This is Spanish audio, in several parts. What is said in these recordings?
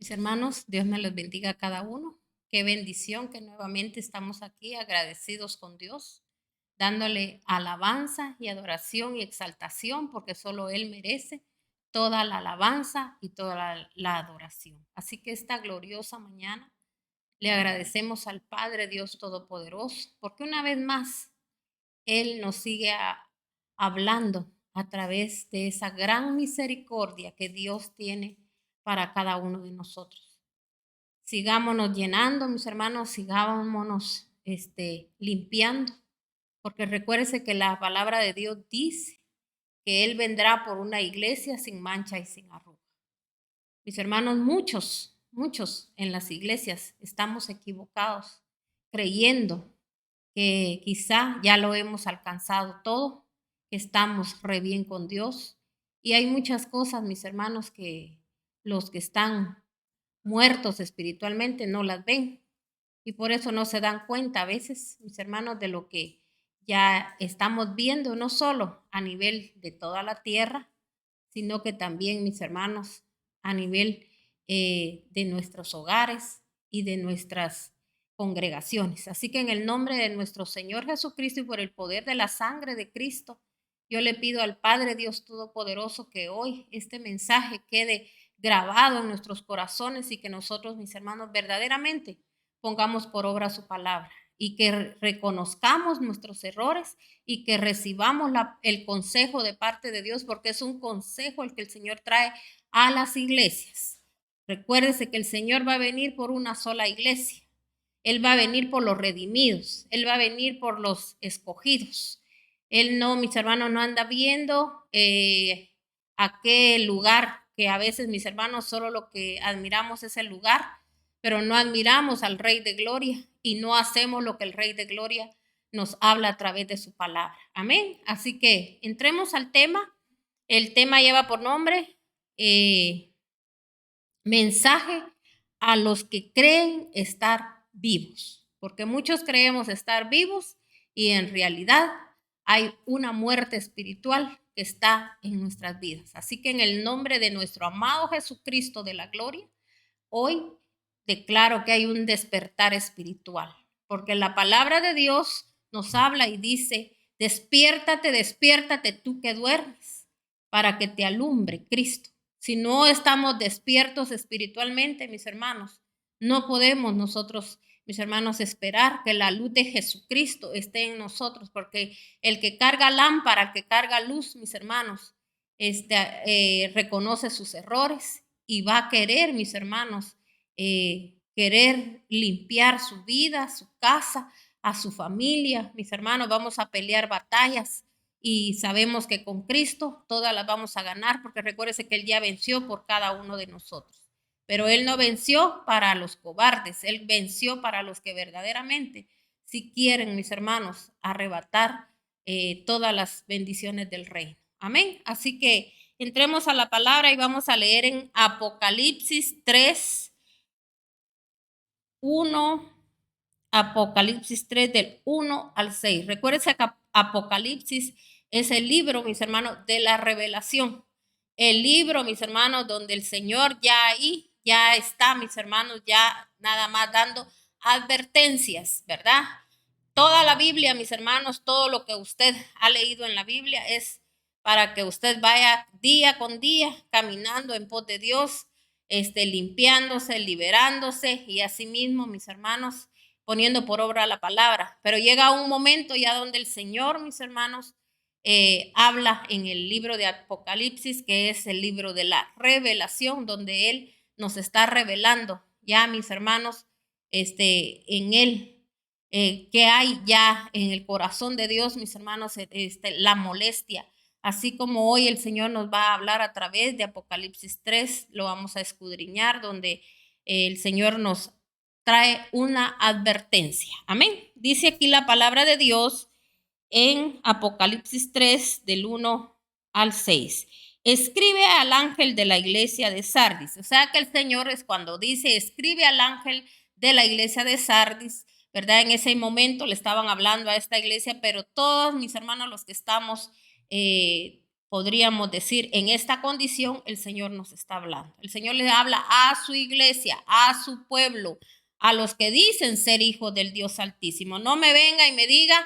Mis hermanos, Dios me los bendiga a cada uno. Qué bendición que nuevamente estamos aquí agradecidos con Dios, dándole alabanza y adoración y exaltación, porque solo Él merece toda la alabanza y toda la adoración. Así que esta gloriosa mañana le agradecemos al Padre Dios Todopoderoso, porque una vez más Él nos sigue hablando a través de esa gran misericordia que Dios tiene para cada uno de nosotros. Sigámonos llenando, mis hermanos, sigámonos limpiando, porque recuérdese que la palabra de Dios dice que Él vendrá por una iglesia sin mancha y sin arruga. Mis hermanos, muchos en las iglesias estamos equivocados, creyendo que quizá ya lo hemos alcanzado todo, que estamos re bien con Dios. Y hay muchas cosas, mis hermanos, que los que están muertos espiritualmente no las ven. Y por eso no se dan cuenta a veces, mis hermanos, de lo que ya estamos viendo, no solo a nivel de toda la tierra, sino que también, mis hermanos, a nivel de nuestros hogares y de nuestras congregaciones. Así que en el nombre de nuestro Señor Jesucristo y por el poder de la sangre de Cristo, yo le pido al Padre Dios Todopoderoso que hoy este mensaje quede grabado en nuestros corazones y que nosotros, mis hermanos, verdaderamente pongamos por obra su palabra y que reconozcamos nuestros errores y que recibamos el consejo de parte de Dios, porque es un consejo el que el Señor trae a las iglesias. Recuérdese que el Señor va a venir por una sola iglesia. Él va a venir por los redimidos. Él va a venir por los escogidos. Él no, mis hermanos, no anda viendo a qué lugar, que a veces, mis hermanos, solo lo que admiramos es el lugar, pero no admiramos al Rey de Gloria y no hacemos lo que el Rey de Gloria nos habla a través de su palabra. Amén. Así que entremos al tema. El tema lleva por nombre mensaje a los que creen estar vivos, porque muchos creemos estar vivos y en realidad hay una muerte espiritual que está en nuestras vidas. Así que en el nombre de nuestro amado Jesucristo de la gloria, hoy declaro que hay un despertar espiritual, porque la palabra de Dios nos habla y dice, despiértate, despiértate tú que duermes, para que te alumbre Cristo. Si no estamos despiertos espiritualmente, mis hermanos, no podemos nosotros, mis hermanos, esperar que la luz de Jesucristo esté en nosotros, porque el que carga lámpara, el que carga luz, mis hermanos, reconoce sus errores y va a querer, mis hermanos, querer limpiar su vida, su casa, a su familia. Mis hermanos, vamos a pelear batallas y sabemos que con Cristo todas las vamos a ganar, porque recuérdese que Él ya venció por cada uno de nosotros. Pero Él no venció para los cobardes, Él venció para los que verdaderamente, si quieren, mis hermanos, arrebatar todas las bendiciones del reino. Amén. Así que entremos a la palabra y vamos a leer en Apocalipsis 3, 1, Apocalipsis 3 del 1 al 6. Recuérdense que Apocalipsis es el libro, mis hermanos, de la revelación. El libro, mis hermanos, donde el Señor ya ahí, ya está, mis hermanos, ya nada más dando advertencias, ¿verdad? Toda la Biblia, mis hermanos, todo lo que usted ha leído en la Biblia es para que usted vaya día con día caminando en pos de Dios, limpiándose, liberándose y asimismo, mis hermanos, poniendo por obra la palabra. Pero llega un momento ya donde el Señor, mis hermanos, habla en el libro de Apocalipsis, que es el libro de la revelación, donde Él nos está revelando ya, mis hermanos, en Él que hay ya en el corazón de Dios, mis hermanos, la molestia. Así como hoy el Señor nos va a hablar a través de Apocalipsis 3, lo vamos a escudriñar, donde el Señor nos trae una advertencia. Amén. Dice aquí la palabra de Dios en Apocalipsis 3, del 1 al 6. Escribe al ángel de la iglesia de Sardis. O sea que el Señor es cuando dice, escribe al ángel de la iglesia de Sardis, ¿verdad? En ese momento le estaban hablando a esta iglesia, pero todos mis hermanos, los que estamos podríamos decir, en esta condición, el Señor nos está hablando. El Señor le habla a su iglesia, a su pueblo, a los que dicen ser hijos del Dios Altísimo. No me venga y me diga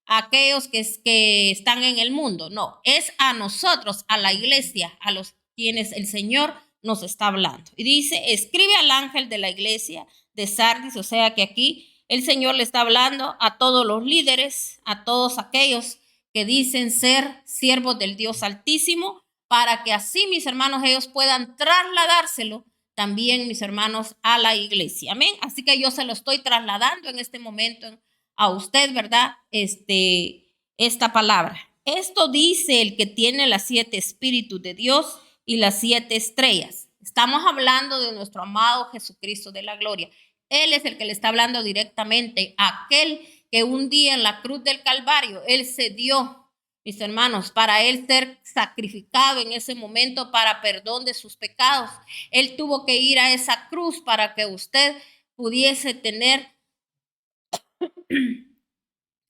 a aquellos que están en el mundo. No, es a nosotros, a la iglesia, a los quienes el Señor nos está hablando. Y dice, escribe al ángel de la iglesia de Sardis, o sea que aquí el Señor le está hablando a todos los líderes, a todos aquellos que dicen ser siervos del Dios Altísimo, para que así, mis hermanos, ellos puedan trasladárselo también, mis hermanos, a la iglesia. Amén. Así que yo se lo estoy trasladando en este momento a usted, ¿verdad? Esta palabra. Esto dice el que tiene las 7 espíritus de Dios y las 7 estrellas. Estamos hablando de nuestro amado Jesucristo de la gloria. Él es el que le está hablando directamente a aquel que un día en la cruz del Calvario, Él se dio, mis hermanos, para Él ser sacrificado en ese momento para perdón de sus pecados. Él tuvo que ir a esa cruz para que usted pudiese tener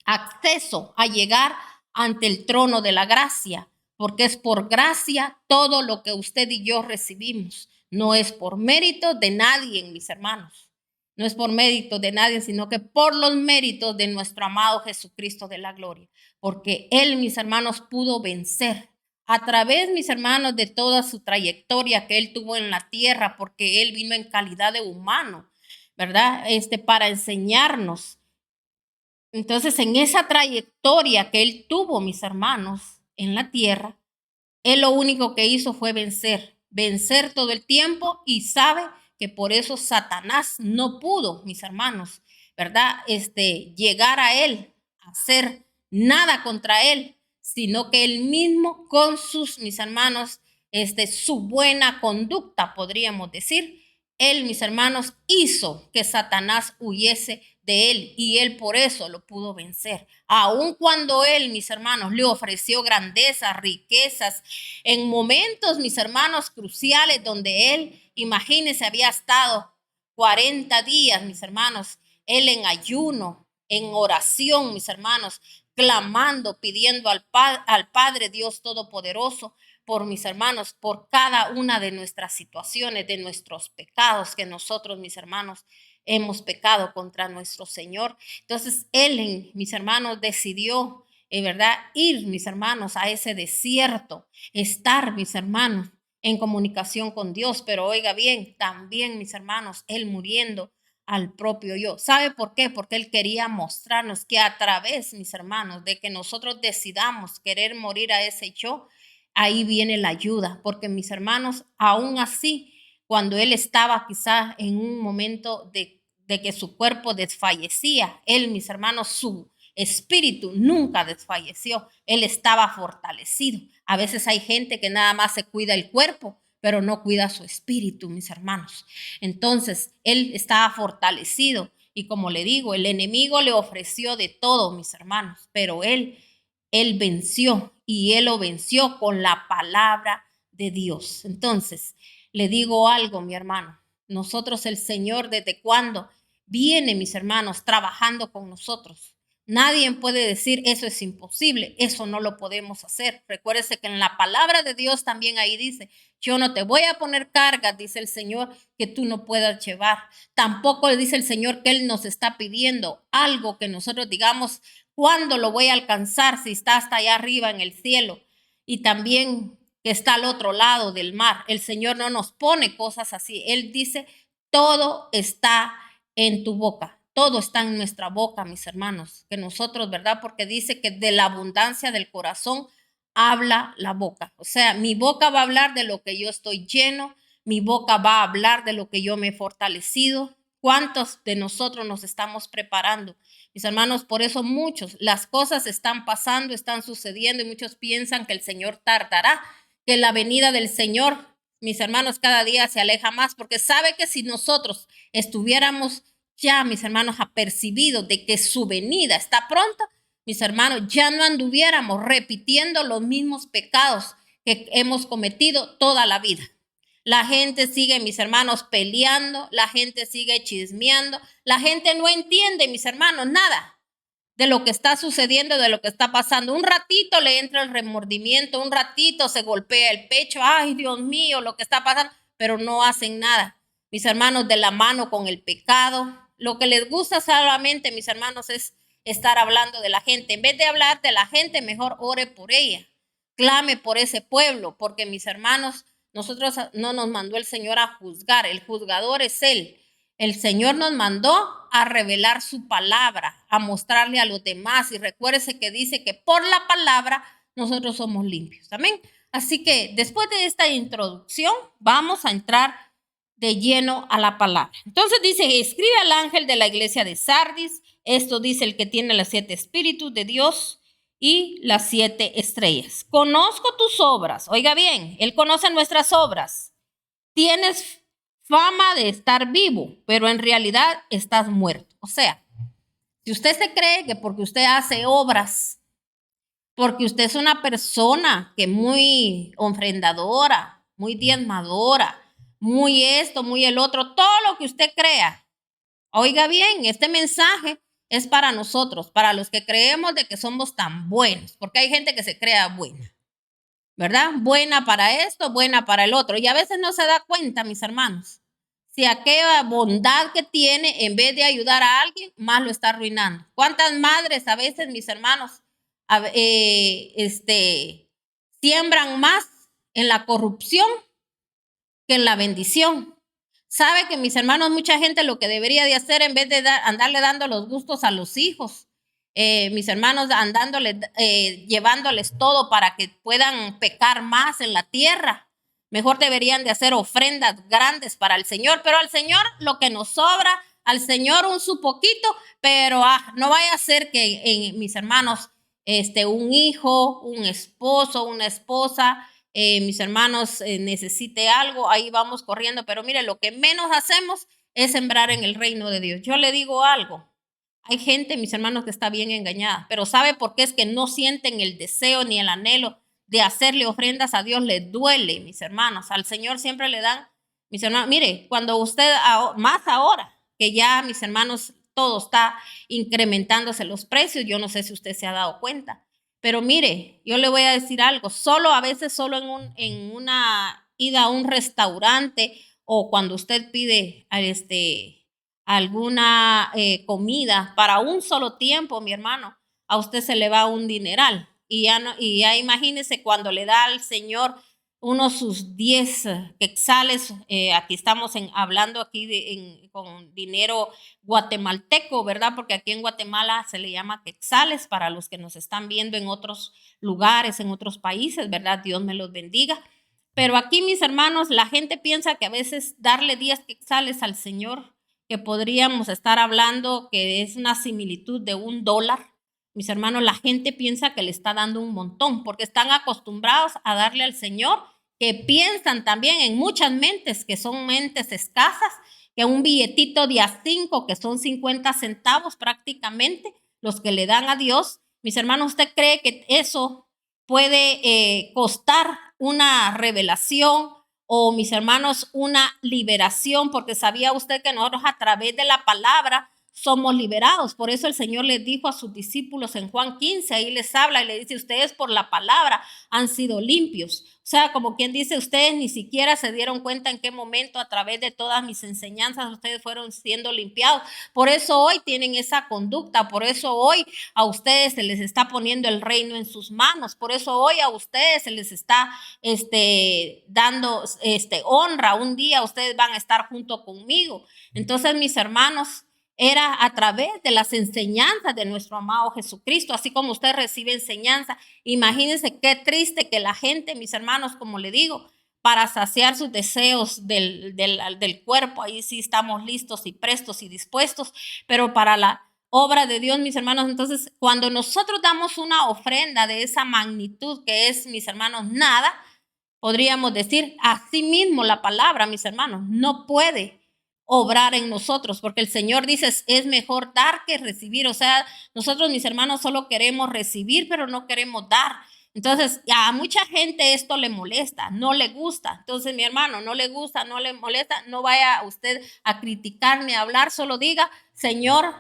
acceso a llegar ante el trono de la gracia, porque es por gracia todo lo que usted y yo recibimos. No es por mérito de nadie, mis hermanos. No es por mérito de nadie, sino que por los méritos de nuestro amado Jesucristo de la gloria. Porque Él, mis hermanos, pudo vencer a través, mis hermanos, de toda su trayectoria que Él tuvo en la tierra, porque Él vino en calidad de humano, ¿verdad? Para enseñarnos. Entonces, en esa trayectoria que Él tuvo, mis hermanos, en la tierra, Él lo único que hizo fue vencer todo el tiempo, y sabe que por eso Satanás no pudo, mis hermanos, ¿verdad? Llegar a Él, hacer nada contra Él, sino que Él mismo con mis hermanos, su buena conducta, podríamos decir, Él, mis hermanos, hizo que Satanás huyese de Él, y Él por eso lo pudo vencer. Aun cuando Él, mis hermanos, le ofreció grandezas, riquezas, en momentos, mis hermanos, cruciales, donde Él, imagínense, había estado 40 días, mis hermanos, Él en ayuno, en oración, mis hermanos, clamando, pidiendo al Padre Dios Todopoderoso, por mis hermanos, por cada una de nuestras situaciones, de nuestros pecados que nosotros, mis hermanos, hemos pecado contra nuestro Señor. Entonces, Él, mis hermanos, decidió, ¿verdad?, ir, mis hermanos, a ese desierto, estar, mis hermanos, en comunicación con Dios. Pero oiga bien, también, mis hermanos, Él muriendo al propio yo. ¿Sabe por qué? Porque Él quería mostrarnos que a través, mis hermanos, de que nosotros decidamos querer morir a ese yo, ahí viene la ayuda. Porque, mis hermanos, aún así, cuando Él estaba quizás en un momento de que su cuerpo desfallecía, Él, mis hermanos, su espíritu nunca desfalleció. Él estaba fortalecido. A veces hay gente que nada más se cuida el cuerpo, pero no cuida su espíritu, mis hermanos. Entonces, Él estaba fortalecido, y como le digo, el enemigo le ofreció de todo, mis hermanos, pero Él venció, y Él lo venció con la palabra de Dios. Entonces, le digo algo, mi hermano. Nosotros, el Señor, ¿desde cuándo viene, mis hermanos, trabajando con nosotros? Nadie puede decir eso es imposible, eso no lo podemos hacer. Recuérdese que en la palabra de Dios también ahí dice, yo no te voy a poner cargas, dice el Señor, que tú no puedas llevar. Tampoco le dice el Señor que Él nos está pidiendo algo que nosotros digamos, ¿cuándo lo voy a alcanzar si está hasta allá arriba en el cielo? Y también que está al otro lado del mar. El Señor no nos pone cosas así. Él dice, todo está en tu boca. Todo está en nuestra boca, mis hermanos, que nosotros, ¿verdad? Porque dice que de la abundancia del corazón habla la boca. O sea, mi boca va a hablar de lo que yo estoy lleno, mi boca va a hablar de lo que yo me he fortalecido. ¿Cuántos de nosotros nos estamos preparando? Mis hermanos, por eso las cosas están pasando, están sucediendo, y muchos piensan que el Señor tardará, que la venida del Señor, mis hermanos, cada día se aleja más, porque sabe que si nosotros estuviéramos ya, mis hermanos, apercibidos de que su venida está pronta, mis hermanos, ya no anduviéramos repitiendo los mismos pecados que hemos cometido toda la vida. La gente sigue, mis hermanos, peleando, la gente sigue chismeando, la gente no entiende, mis hermanos, nada. de lo que está sucediendo, de lo que está pasando. Un ratito le entra el remordimiento, un ratito se golpea el pecho, ay Dios mío, lo que está pasando, pero no hacen nada. Mis hermanos, de la mano con el pecado. Lo que les gusta solamente, mis hermanos, es estar hablando de la gente. En vez de hablar de la gente, mejor ore por ella. Clame por ese pueblo, porque mis hermanos, nosotros no nos mandó el Señor a juzgar, el juzgador es Él. El Señor nos mandó a revelar su palabra, a mostrarle a los demás. Y recuérdese que dice que por la palabra nosotros somos limpios. Amén. Así que después de esta introducción, vamos a entrar de lleno a la palabra. Entonces dice, escribe al ángel de la iglesia de Sardis. Esto dice el que tiene los 7 espíritus de Dios y las 7 estrellas. Conozco tus obras. Oiga bien, Él conoce nuestras obras. Tienes fama de estar vivo, pero en realidad estás muerto. O sea, si usted se cree que porque usted hace obras, porque usted es una persona que muy ofrendadora, muy diezmadora, muy esto, muy el otro, todo lo que usted crea. Oiga bien, este mensaje es para nosotros, para los que creemos de que somos tan buenos, porque hay gente que se crea buena, ¿verdad? Buena para esto, buena para el otro. Y a veces no se da cuenta, mis hermanos, si aquella bondad que tiene, en vez de ayudar a alguien, más lo está arruinando. ¿Cuántas madres a veces, mis hermanos, siembran más en la corrupción que en la bendición? Sabe que, mis hermanos, mucha gente lo que debería de hacer, en vez de andarle dando los gustos a los hijos, mis hermanos, llevándoles todo para que puedan pecar más en la tierra, mejor deberían de hacer ofrendas grandes para el Señor. Pero al Señor lo que nos sobra, al Señor un su poquito, pero no vaya a ser que, mis hermanos, un hijo, un esposo, una esposa, mis hermanos, necesite algo, ahí vamos corriendo. Pero mire, lo que menos hacemos es sembrar en el reino de Dios. Yo le digo algo, hay gente, mis hermanos, que está bien engañada, pero ¿sabe por qué? Es que no sienten el deseo ni el anhelo de hacerle ofrendas a Dios. Les duele, mis hermanos. Al Señor siempre le dan, mis hermanos, mire, cuando usted, más ahora que ya, mis hermanos, todo está incrementándose los precios, yo no sé si usted se ha dado cuenta. Pero mire, yo le voy a decir algo, solo a veces, solo en una ida a un restaurante, o cuando usted pide alguna comida para un solo tiempo, mi hermano, a usted se le va un dineral. Y ya, no, y ya imagínese cuando le da al Señor unos sus 10 quetzales, aquí estamos hablando aquí con dinero guatemalteco, ¿verdad? Porque aquí en Guatemala se le llama quetzales para los que nos están viendo en otros lugares, en otros países, ¿verdad? Dios me los bendiga. Pero aquí, mis hermanos, la gente piensa que a veces darle 10 quetzales al Señor, que podríamos estar hablando que es una similitud de $1. Mis hermanos, la gente piensa que le está dando un montón, porque están acostumbrados a darle al Señor, que piensan también en muchas mentes, que son mentes escasas, que un billetito de a 5, que son 50 centavos prácticamente, los que le dan a Dios. Mis hermanos, ¿usted cree que eso puede costar una revelación, o, mis hermanos, una liberación? Porque sabía usted que nosotros a través de la palabra somos liberados. Por eso el Señor les dijo a sus discípulos en Juan 15, ahí les habla y le dice, ustedes por la palabra han sido limpios. O sea, como quien dice, ustedes ni siquiera se dieron cuenta en qué momento a través de todas mis enseñanzas ustedes fueron siendo limpiados. Por eso hoy tienen esa conducta, por eso hoy a ustedes se les está poniendo el reino en sus manos, por eso hoy a ustedes se les está dando honra. Un día ustedes van a estar junto conmigo. Entonces, mis hermanos, era a través de las enseñanzas de nuestro amado Jesucristo, así como usted recibe enseñanza. Imagínense qué triste que la gente, mis hermanos, como le digo, para saciar sus deseos del cuerpo, ahí sí estamos listos y prestos y dispuestos, pero para la obra de Dios, mis hermanos, entonces cuando nosotros damos una ofrenda de esa magnitud que es, mis hermanos, nada, podríamos decir, así mismo la palabra, mis hermanos, no puede obrar en nosotros, porque el Señor dice, es mejor dar que recibir. O sea, nosotros, mis hermanos, solo queremos recibir, pero no queremos dar. Entonces, a mucha gente esto le molesta, no le gusta. Entonces, mi hermano, no le gusta, no le molesta, no vaya usted a criticar ni a hablar, solo diga, Señor,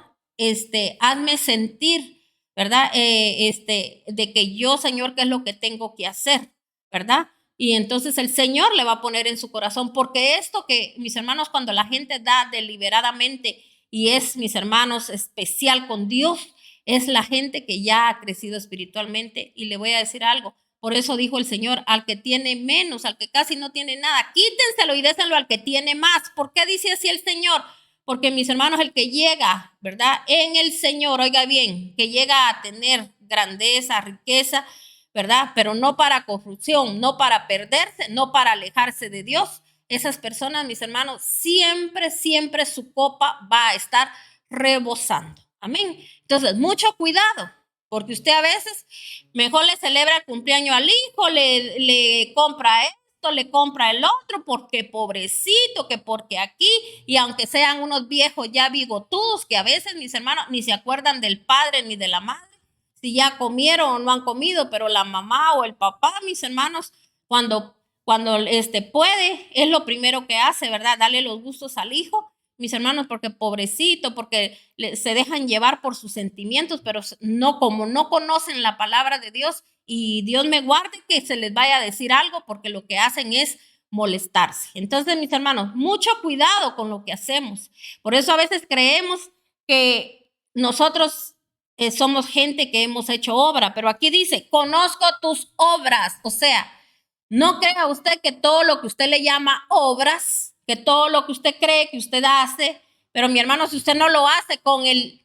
hazme sentir ¿verdad? De que yo, Señor, ¿qué es lo que tengo que hacer? ¿Verdad? Y entonces el Señor le va a poner en su corazón, porque esto que, mis hermanos, cuando la gente da deliberadamente y es, mis hermanos, especial con Dios, es la gente que ya ha crecido espiritualmente. Y le voy a decir algo, por eso dijo el Señor, al que tiene menos, al que casi no tiene nada, quítenselo y déselo al que tiene más. ¿Por qué dice así el Señor? Porque, mis hermanos, el que llega, ¿verdad? En el Señor, oiga bien, que llega a tener grandeza, riqueza, ¿verdad? Pero no para corrupción, no para perderse, no para alejarse de Dios. Esas personas, mis hermanos, siempre, siempre su copa va a estar rebosando. Amén. Entonces, mucho cuidado, porque usted a veces mejor le celebra el cumpleaños al hijo, le compra esto, le compra el otro, porque pobrecito, que porque aquí, y aunque sean unos viejos ya bigotudos, que a veces, mis hermanos, ni se acuerdan del padre ni de la madre, si ya comieron o no han comido, pero la mamá o el papá, mis hermanos, cuando puede, es lo primero que hace, ¿verdad? Darle los gustos al hijo, mis hermanos, porque pobrecito, porque se dejan llevar por sus sentimientos, pero no, como no conocen la palabra de Dios, y Dios me guarde que se les vaya a decir algo, porque lo que hacen es molestarse. Entonces, mis hermanos, mucho cuidado con lo que hacemos. Por eso a veces creemos que nosotros somos gente que hemos hecho obra, pero aquí dice, conozco tus obras. O sea, no crea usted que todo lo que usted le llama obras, que todo lo que usted cree que usted hace, pero mi hermano, si usted no lo hace con el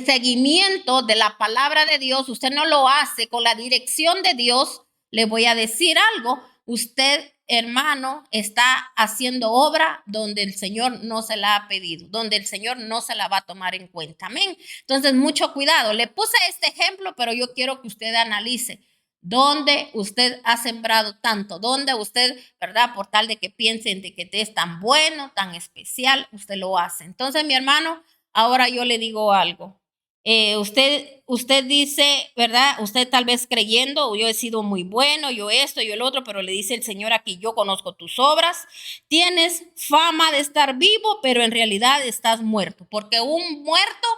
seguimiento de la palabra de Dios, usted no lo hace con la dirección de Dios, le voy a decir algo, usted, hermano, está haciendo obra donde el Señor no se la ha pedido, donde el Señor no se la va a tomar en cuenta. Amén. Entonces, mucho cuidado. Le puse este ejemplo, pero yo quiero que usted analice dónde usted ha sembrado tanto, dónde usted, ¿verdad? Por tal de que piensen de que es tan bueno, tan especial, usted lo hace. Entonces, mi hermano, ahora yo le digo algo. Usted dice, ¿verdad? Usted tal vez creyendo, yo he sido muy bueno, yo esto, yo el otro, pero le dice el Señor aquí, yo conozco tus obras, tienes fama de estar vivo, pero en realidad estás muerto, porque un muerto,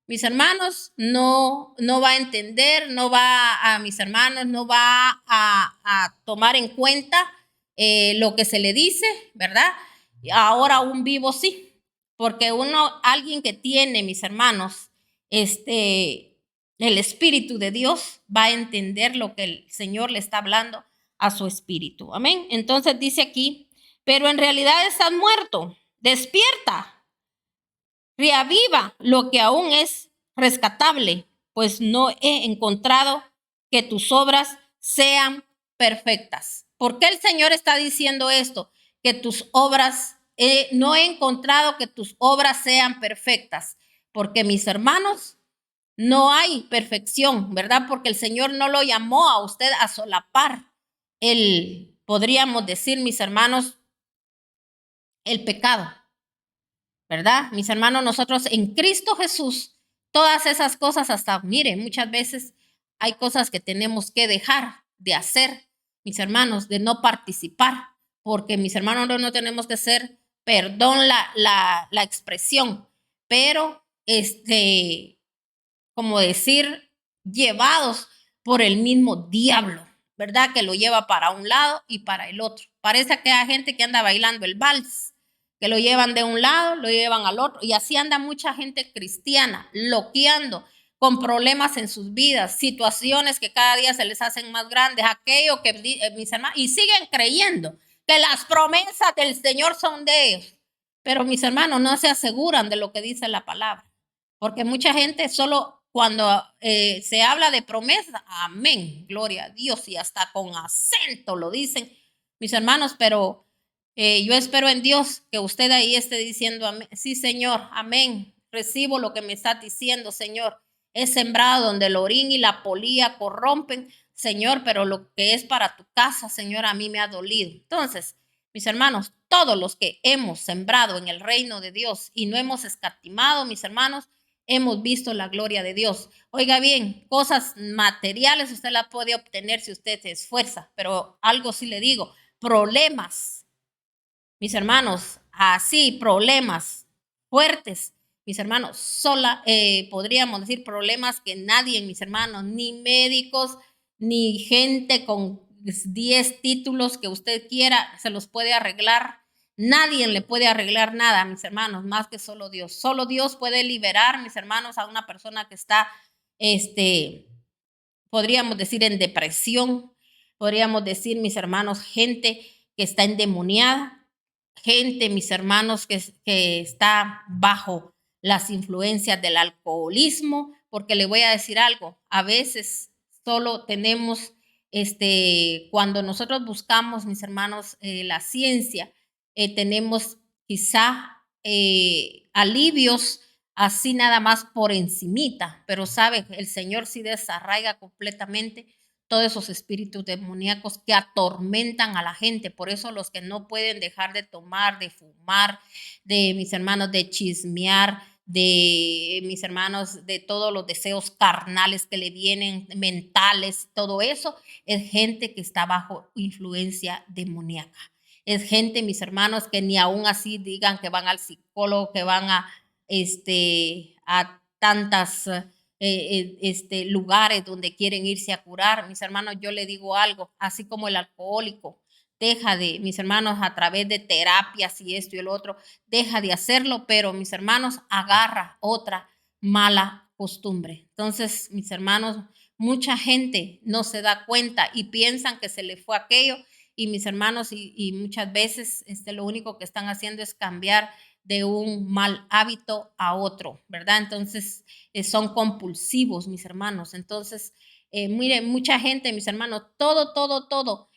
mis hermanos, no va a entender, no va a, mis hermanos, no va a tomar en cuenta lo que se le dice, ¿verdad? Ahora un vivo sí, porque alguien que tiene, mis hermanos, el Espíritu de Dios va a entender lo que el Señor le está hablando a su espíritu. Amén. Entonces dice aquí, pero en realidad estás muerto, despierta, reaviva lo que aún es rescatable, pues no he encontrado que tus obras sean perfectas. ¿Por qué el Señor está diciendo esto? Que tus obras, no he encontrado que tus obras sean perfectas, porque mis hermanos, no hay perfección, ¿verdad? Porque el Señor no lo llamó a usted a solapar podríamos decir, mis hermanos, el pecado. ¿Verdad? Mis hermanos, nosotros en Cristo Jesús, todas esas cosas, hasta, mire, muchas veces hay cosas que tenemos que dejar de hacer, mis hermanos, de no participar, porque mis hermanos no tenemos que ser, perdón la expresión, pero como decir, llevados por el mismo diablo, ¿verdad? Que lo lleva para un lado y para el otro. Parece que hay gente que anda bailando el vals, que lo llevan de un lado, lo llevan al otro, y así anda mucha gente cristiana, loqueando, con problemas en sus vidas, situaciones que cada día se les hacen más grandes, aquello que mis hermanos, y siguen creyendo que las promesas del Señor son de ellos. Pero mis hermanos no se aseguran de lo que dice la palabra, porque mucha gente solo cuando se habla de promesa, amén, gloria a Dios, y hasta con acento lo dicen, mis hermanos, pero yo espero en Dios que usted ahí esté diciendo, amén. Sí, Señor, amén, recibo lo que me está diciendo, Señor. He sembrado donde el orín y la polilla corrompen, Señor, pero lo que es para tu casa, Señor, a mí me ha dolido. Entonces, mis hermanos, todos los que hemos sembrado en el reino de Dios y no hemos escatimado, mis hermanos, hemos visto la gloria de Dios. Oiga bien, cosas materiales usted las puede obtener si usted se esfuerza, pero algo sí le digo, problemas, mis hermanos, así problemas fuertes mis hermanos, podríamos decir problemas que nadie, mis hermanos, ni médicos, ni gente con 10 títulos que usted quiera, se los puede arreglar. Nadie le puede arreglar nada, mis hermanos, más que solo Dios. Solo Dios puede liberar, mis hermanos, a una persona que está, podríamos decir, en depresión. Podríamos decir, mis hermanos, gente que está endemoniada, gente, mis hermanos, que está bajo las influencias del alcoholismo, porque le voy a decir algo, a veces solo tenemos, cuando nosotros buscamos, mis hermanos, la ciencia, tenemos quizá alivios así nada más por encimita, pero sabe, el Señor sí desarraiga completamente todos esos espíritus demoníacos que atormentan a la gente. Por eso los que no pueden dejar de tomar, de fumar, de mis hermanos, de chismear, de mis hermanos, de todos los deseos carnales que le vienen, mentales, todo eso, es gente que está bajo influencia demoníaca. Es gente, mis hermanos, que ni aún así digan que van al psicólogo, que van a tantas lugares donde quieren irse a curar. Mis hermanos, yo le digo algo, así como el alcohólico deja de, mis hermanos, a través de terapias y esto y el otro, deja de hacerlo, pero mis hermanos, agarra otra mala costumbre. Entonces, mis hermanos, mucha gente no se da cuenta y piensan que se le fue aquello y mis hermanos, y muchas veces lo único que están haciendo es cambiar de un mal hábito a otro, ¿verdad? Entonces, son compulsivos, mis hermanos. Entonces, miren, mucha gente, mis hermanos, todo,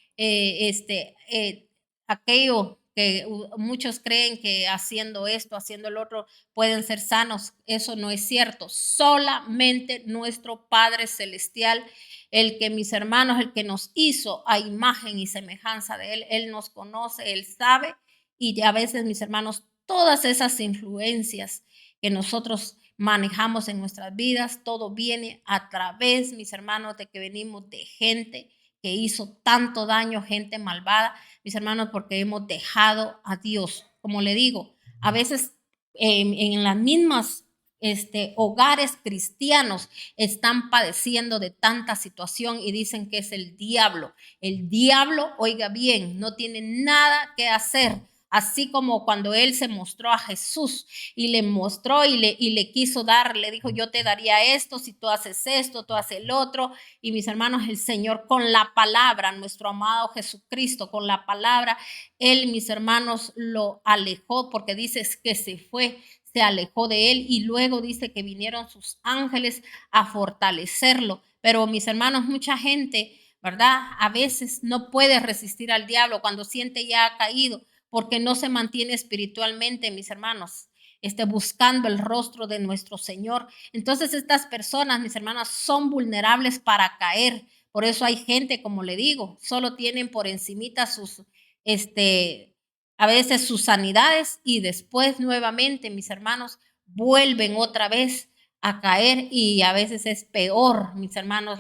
aquello que muchos creen que haciendo esto, haciendo el otro, pueden ser sanos. Eso no es cierto. Solamente nuestro Padre Celestial, el que mis hermanos, el que nos hizo a imagen y semejanza de Él nos conoce, Él sabe, y a veces, mis hermanos, todas esas influencias que nosotros manejamos en nuestras vidas, todo viene a través, mis hermanos, de que venimos de gente que hizo tanto daño, gente malvada, mis hermanos, porque hemos dejado a Dios. Como le digo, a veces en las mismas hogares cristianos están padeciendo de tanta situación y dicen que es el diablo. El diablo, oiga bien, no tiene nada que hacer. Así como cuando él se mostró a Jesús y le mostró y le quiso dar, le dijo, yo te daría esto si tú haces esto, tú haces el otro. Y mis hermanos, el Señor con la palabra, nuestro amado Jesucristo, con la palabra, él, mis hermanos, lo alejó porque dice que se alejó de él y luego dice que vinieron sus ángeles a fortalecerlo. Pero mis hermanos, mucha gente, ¿verdad? A veces no puede resistir al diablo cuando siente ya ha caído porque no se mantiene espiritualmente, mis hermanos, buscando el rostro de nuestro Señor. Entonces estas personas, mis hermanas, son vulnerables para caer. Por eso hay gente, como le digo, solo tienen por encimita a veces sus sanidades y después nuevamente, mis hermanos, vuelven otra vez a caer y a veces es peor, mis hermanos,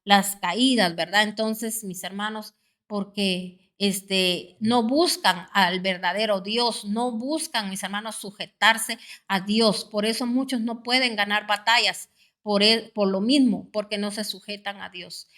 las caídas, ¿verdad? Entonces, mis hermanos, porque no buscan al verdadero Dios, no buscan, mis hermanos, sujetarse a Dios. Por eso muchos no pueden ganar batallas por lo mismo, porque no se sujetan a Dios.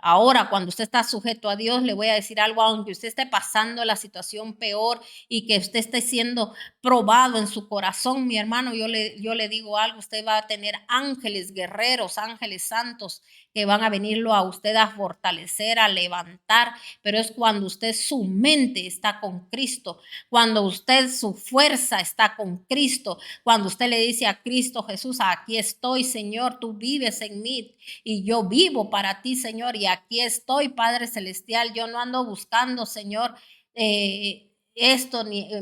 Ahora, cuando usted está sujeto a Dios, le voy a decir algo, aunque usted esté pasando la situación peor y que usted esté siendo probado en su corazón, mi hermano, yo le digo algo, usted va a tener ángeles guerreros, ángeles santos que van a venirlo a usted a fortalecer, a levantar, pero es cuando usted su mente está con Cristo, cuando usted su fuerza está con Cristo, cuando usted le dice a Cristo Jesús, aquí estoy, Señor, tú vives en mí y yo vivo para ti, Señor, y aquí estoy, Padre Celestial, yo no ando buscando, Señor,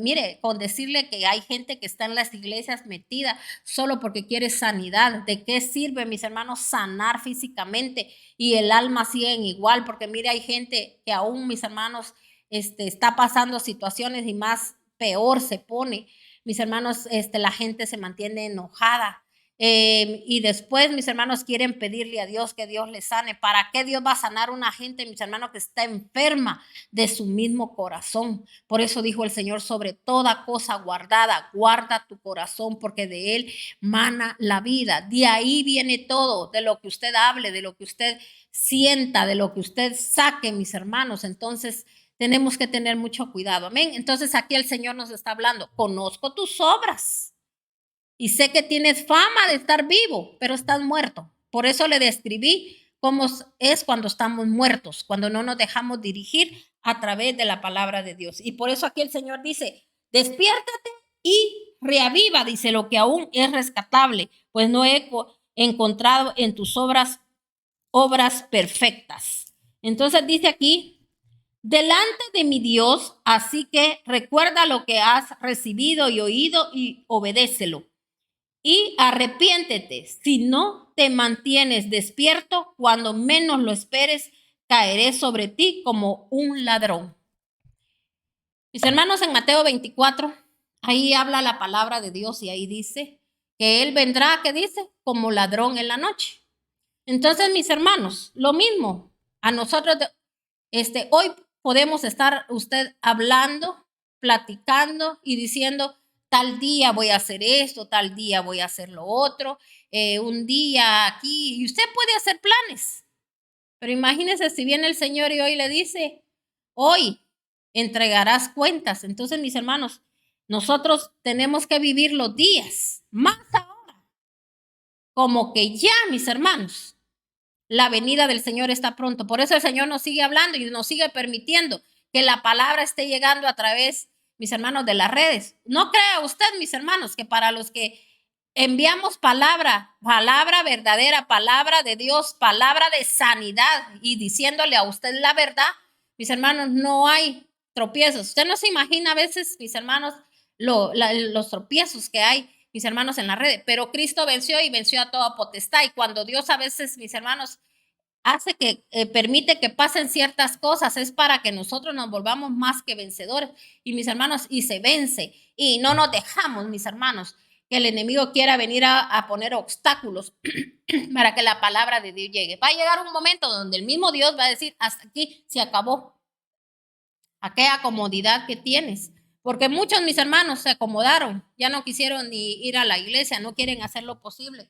mire, con decirle que hay gente que está en las iglesias metida solo porque quiere sanidad. ¿De qué sirve, mis hermanos, sanar físicamente y el alma siguen igual? Porque mire, hay gente que aún, mis hermanos, está pasando situaciones y más peor se pone. Mis hermanos, la gente se mantiene enojada. y después, mis hermanos, quieren pedirle a Dios que Dios les sane. ¿Para qué Dios va a sanar a una gente, mis hermanos, que está enferma de su mismo corazón? Por eso dijo el Señor, sobre toda cosa guardada, guarda tu corazón, porque de él mana la vida. De ahí viene todo, de lo que usted hable, de lo que usted sienta, de lo que usted saque, mis hermanos. Entonces, tenemos que tener mucho cuidado. Amén. Entonces, aquí el Señor nos está hablando, conozco tus obras. Y sé que tienes fama de estar vivo, pero estás muerto. Por eso le describí cómo es cuando estamos muertos, cuando no nos dejamos dirigir a través de la palabra de Dios. Y por eso aquí el Señor dice, despiértate y reaviva, dice, lo que aún es rescatable, pues no he encontrado en tus obras perfectas. Entonces dice aquí, delante de mi Dios, así que recuerda lo que has recibido y oído y obedécelo. Y arrepiéntete, si no te mantienes despierto, cuando menos lo esperes, caeré sobre ti como un ladrón. Mis hermanos, en Mateo 24, ahí habla la palabra de Dios y ahí dice que Él vendrá, ¿qué dice? Como ladrón en la noche. Entonces, mis hermanos, lo mismo, a nosotros, hoy podemos estar usted hablando, platicando y diciendo, tal día voy a hacer esto, tal día voy a hacer lo otro, un día aquí, y usted puede hacer planes, pero imagínese si viene el Señor y hoy le dice, hoy entregarás cuentas. Entonces, mis hermanos, nosotros tenemos que vivir los días, más ahora, como que ya, mis hermanos. La venida del Señor está pronto. Por eso el Señor nos sigue hablando y nos sigue permitiendo que la palabra esté llegando a través, mis hermanos, de las redes. No crea usted, mis hermanos, que para los que enviamos palabra, palabra verdadera, palabra de Dios, palabra de sanidad y diciéndole a usted la verdad, mis hermanos, no hay tropiezos. Usted no se imagina a veces, mis hermanos, los tropiezos que hay, mis hermanos, en la red, pero Cristo venció y venció a toda potestad. Y cuando Dios a veces, mis hermanos, hace que permite que pasen ciertas cosas, es para que nosotros nos volvamos más que vencedores. Y mis hermanos, y se vence. Y no nos dejamos, mis hermanos, que el enemigo quiera venir a poner obstáculos para que la palabra de Dios llegue. Va a llegar un momento donde el mismo Dios va a decir, hasta aquí se acabó aquella comodidad que tienes. Porque muchos, mis hermanos, se acomodaron, ya no quisieron ni ir a la iglesia, no quieren hacer lo posible.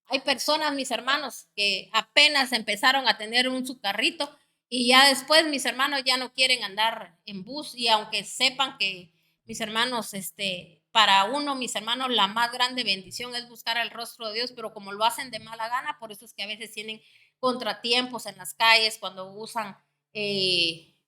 Hay personas, mis hermanos, que apenas empezaron a tener su carrito y ya después, mis hermanos, ya no quieren andar en bus. Y aunque sepan que, mis hermanos, para uno, mis hermanos, la más grande bendición es buscar el rostro de Dios, pero como lo hacen de mala gana, por eso es que a veces tienen contratiempos en las calles cuando usan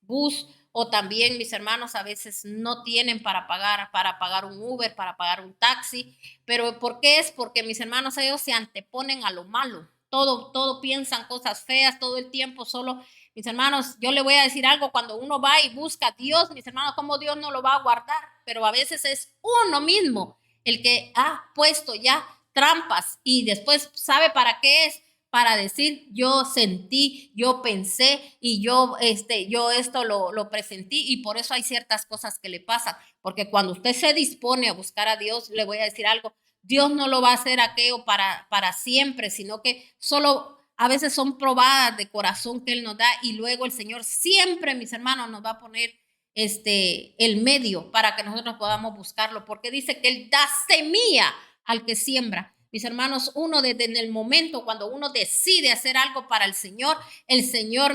bus, o también, mis hermanos, a veces no tienen para pagar un Uber, para pagar un taxi. Pero ¿por qué es? Porque, mis hermanos, ellos se anteponen a lo malo. Todo piensan cosas feas todo el tiempo. Solo, mis hermanos, yo le voy a decir algo, cuando uno va y busca a Dios, mis hermanos, ¿cómo Dios no lo va a guardar? Pero a veces es uno mismo el que ha puesto ya trampas y después sabe para qué es, para decir, yo sentí, yo pensé y yo esto lo presentí, y por eso hay ciertas cosas que le pasan, porque cuando usted se dispone a buscar a Dios, le voy a decir algo, Dios no lo va a hacer aquello para siempre, sino que solo a veces son probadas de corazón que Él nos da, y luego el Señor siempre, mis hermanos, nos va a poner el medio para que nosotros podamos buscarlo, porque dice que Él da semilla al que siembra. Mis hermanos, uno desde el momento cuando uno decide hacer algo para el Señor,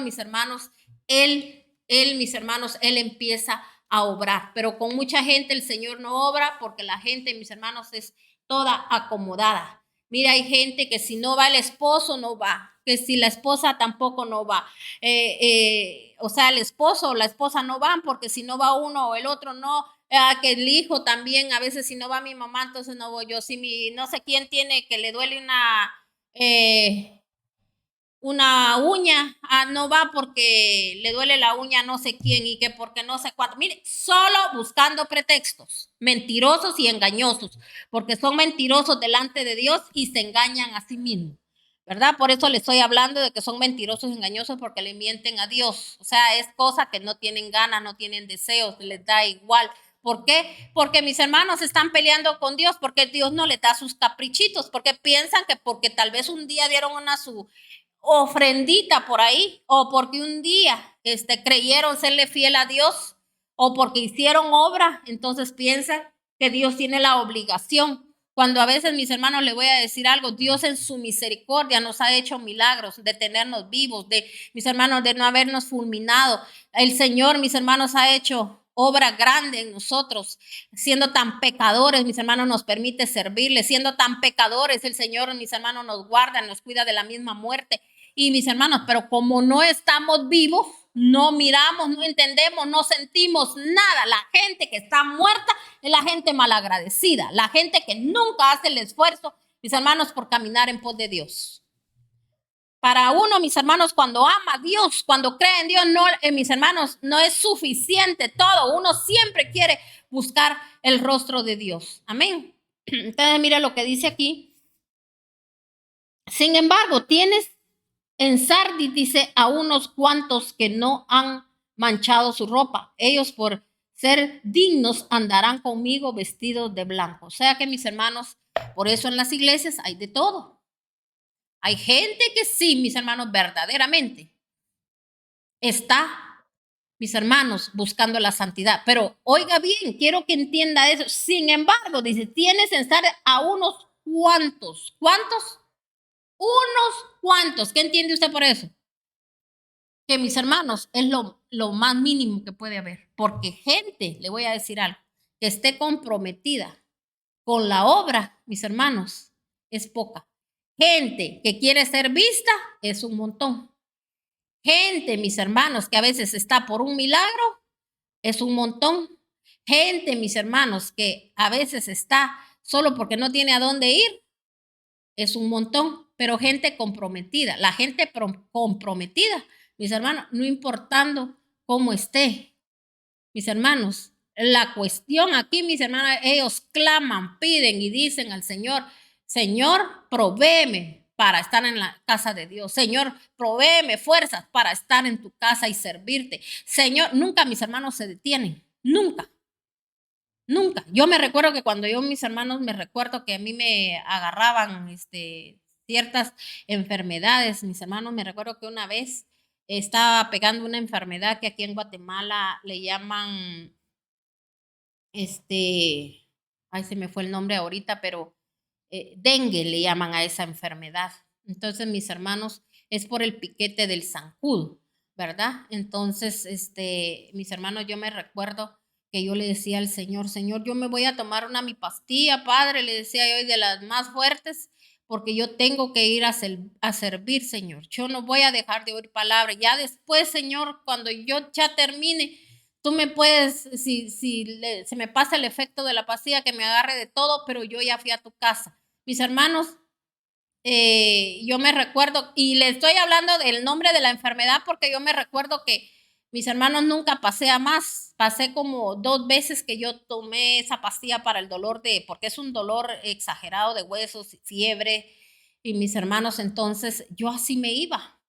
mis hermanos, mis hermanos, Él empieza a obrar. Pero con mucha gente el Señor no obra, porque la gente, mis hermanos, es toda acomodada. Mira, hay gente que si no va el esposo, no va. Que si la esposa tampoco no va. O sea, el esposo o la esposa no van, porque si no va uno o el otro no. Que el hijo también, a veces si no va mi mamá, entonces no voy yo. Si no sé quién tiene que le duele una uña, no va porque le duele la uña no sé quién, y que porque no sé cuánto. Mire, solo buscando pretextos, mentirosos y engañosos, porque son mentirosos delante de Dios y se engañan a sí mismos, ¿verdad? Por eso le estoy hablando de que son mentirosos y engañosos, porque le mienten a Dios. O sea, es cosa que no tienen ganas, no tienen deseos, les da igual. ¿Por qué? Porque mis hermanos están peleando con Dios, porque Dios no les da sus caprichitos, porque piensan que porque tal vez un día dieron una su ofrendita por ahí, o porque un día creyeron serle fiel a Dios, o porque hicieron obra, entonces piensan que Dios tiene la obligación. Cuando a veces, mis hermanos, le voy a decir algo, Dios en su misericordia nos ha hecho milagros de tenernos vivos, de, mis hermanos, de no habernos fulminado. El Señor, mis hermanos, ha hecho obra grande en nosotros. Siendo tan pecadores, mis hermanos, nos permite servirle. Siendo tan pecadores, el Señor, mis hermanos, nos guarda, nos cuida de la misma muerte. Y mis hermanos, pero como no estamos vivos, no miramos, no entendemos, no sentimos nada. La gente que está muerta es la gente malagradecida, la gente que nunca hace el esfuerzo, mis hermanos, por caminar en pos de Dios. Para uno, mis hermanos, cuando ama a Dios, cuando cree en Dios, no, mis hermanos, no es suficiente todo. Uno siempre quiere buscar el rostro de Dios. Amén. Entonces, mira lo que dice aquí. Sin embargo, tienes en Sardis, dice, a unos cuantos que no han manchado su ropa. Ellos por ser dignos andarán conmigo vestidos de blanco. O sea que, mis hermanos, por eso en las iglesias hay de todo. Hay gente que sí, mis hermanos, verdaderamente está, mis hermanos, buscando la santidad. Pero oiga bien, quiero que entienda eso. Sin embargo, dice, tienes en Sardis a unos cuantos. ¿Cuántos? Unos cuantos. ¿Qué entiende usted por eso? Que, mis hermanos, es lo más mínimo que puede haber. Porque gente, le voy a decir algo, que esté comprometida con la obra, mis hermanos, es poca. Gente que quiere ser vista es un montón. Gente, mis hermanos, que a veces está por un milagro es un montón. Gente, mis hermanos, que a veces está solo porque no tiene a dónde ir es un montón. Pero gente comprometida, la gente comprometida, mis hermanos, no importando cómo esté, mis hermanos, la cuestión aquí, mis hermanos, ellos claman, piden y dicen al Señor, Señor, provéeme para estar en la casa de Dios. Señor, provéeme fuerzas para estar en tu casa y servirte. Señor, nunca mis hermanos se detienen, nunca. Nunca. Yo me recuerdo que cuando yo, mis hermanos, me recuerdo que a mí me agarraban ciertas enfermedades. Mis hermanos, me recuerdo que una vez estaba pegando una enfermedad que aquí en Guatemala le llaman, ay, se me fue el nombre ahorita, pero dengue le llaman a esa enfermedad. Entonces, mis hermanos, es por el piquete del zancudo, ¿verdad? Entonces, mis hermanos, yo me recuerdo que yo le decía al Señor, Señor, yo me voy a tomar mi pastilla, Padre, le decía yo, de las más fuertes, porque yo tengo que ir a servir, Señor. Yo no voy a dejar de oír palabra. Ya después, Señor, cuando yo ya termine, tú me puedes, si se me pasa el efecto de la pastilla, que me agarre de todo, pero yo ya fui a tu casa. Mis hermanos, yo me recuerdo, y le estoy hablando del nombre de la enfermedad porque yo me recuerdo que mis hermanos nunca pasé a más. Pasé como 2 veces que yo tomé esa pastilla para el dolor porque es un dolor exagerado de huesos, fiebre, y mis hermanos, entonces yo así me iba.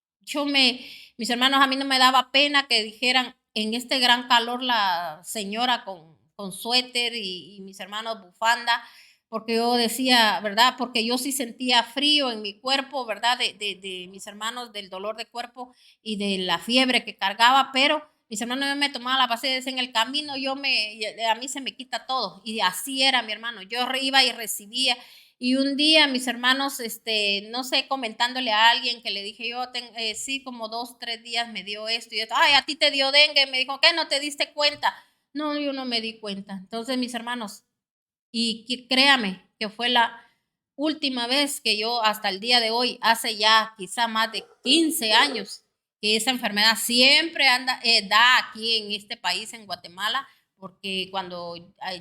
Mis hermanos, a mí no me daba pena que dijeran en este gran calor la señora con suéter y mis hermanos bufanda, porque yo decía, ¿verdad? Porque yo sí sentía frío en mi cuerpo, ¿verdad? De mis hermanos, del dolor de cuerpo y de la fiebre que cargaba, pero mis hermanos, yo me tomaba la pastilla en el camino, a mí se me quita todo. Y así era, mi hermano. Yo iba y recibía. Y un día, mis hermanos, no sé, comentándole a alguien que le dije yo, sí, como 2, 3 días me dio esto y esto. Ay, a ti te dio dengue. Me dijo, ¿qué? ¿No te diste cuenta? No, yo no me di cuenta. Entonces, mis hermanos, y créame que fue la última vez que yo hasta el día de hoy, hace ya quizá más de 15 años, que esa enfermedad siempre da aquí en este país, en Guatemala, porque cuando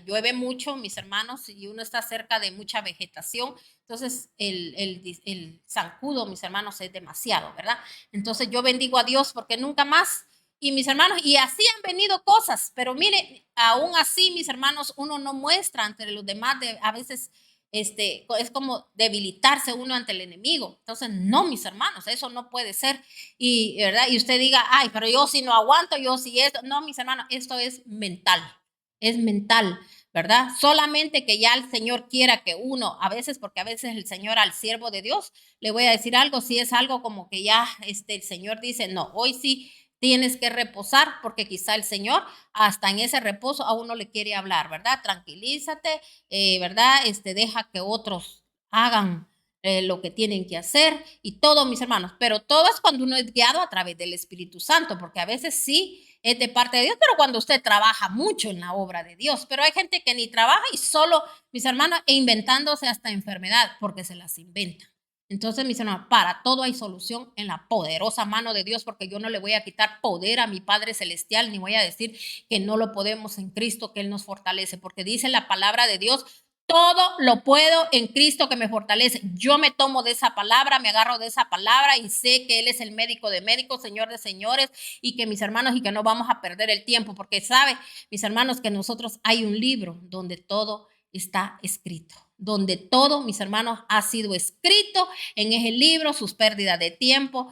llueve mucho, mis hermanos, y uno está cerca de mucha vegetación, entonces el zancudo, mis hermanos, es demasiado, ¿verdad? Entonces yo bendigo a Dios porque nunca más. Y mis hermanos, y así han venido cosas, pero mire, aún así, mis hermanos, uno no muestra ante los demás, a veces es como debilitarse uno ante el enemigo. Entonces, no, mis hermanos, eso no puede ser. Y, ¿verdad? Y usted diga, ay, pero yo si no aguanto, yo si esto. No, mis hermanos, esto es mental. es mental, ¿verdad? Solamente que ya el Señor quiera que uno, a veces, porque a veces el Señor al siervo de Dios, le voy a decir algo, si es algo como que ya el Señor dice, no, hoy sí tienes que reposar, porque quizá el Señor hasta en ese reposo a uno le quiere hablar, ¿verdad? Tranquilízate, ¿verdad? Deja que otros hagan lo que tienen que hacer y todo, mis hermanos, pero todo es cuando uno es guiado a través del Espíritu Santo, porque a veces sí es de parte de Dios, pero cuando usted trabaja mucho en la obra de Dios, pero hay gente que ni trabaja y solo, mis hermanos, inventándose hasta enfermedad, porque se las inventa. Entonces, mis hermanos, para todo hay solución en la poderosa mano de Dios, porque yo no le voy a quitar poder a mi Padre Celestial, ni voy a decir que no lo podemos en Cristo, que Él nos fortalece, porque dice la palabra de Dios, todo lo puedo en Cristo que me fortalece. Yo me tomo de esa palabra, me agarro de esa palabra y sé que Él es el médico de médicos, Señor de señores, y que mis hermanos, y que no vamos a perder el tiempo, porque sabe, mis hermanos, que nosotros hay un libro donde todo está escrito, donde todo, mis hermanos, ha sido escrito en ese libro, sus pérdidas de tiempo,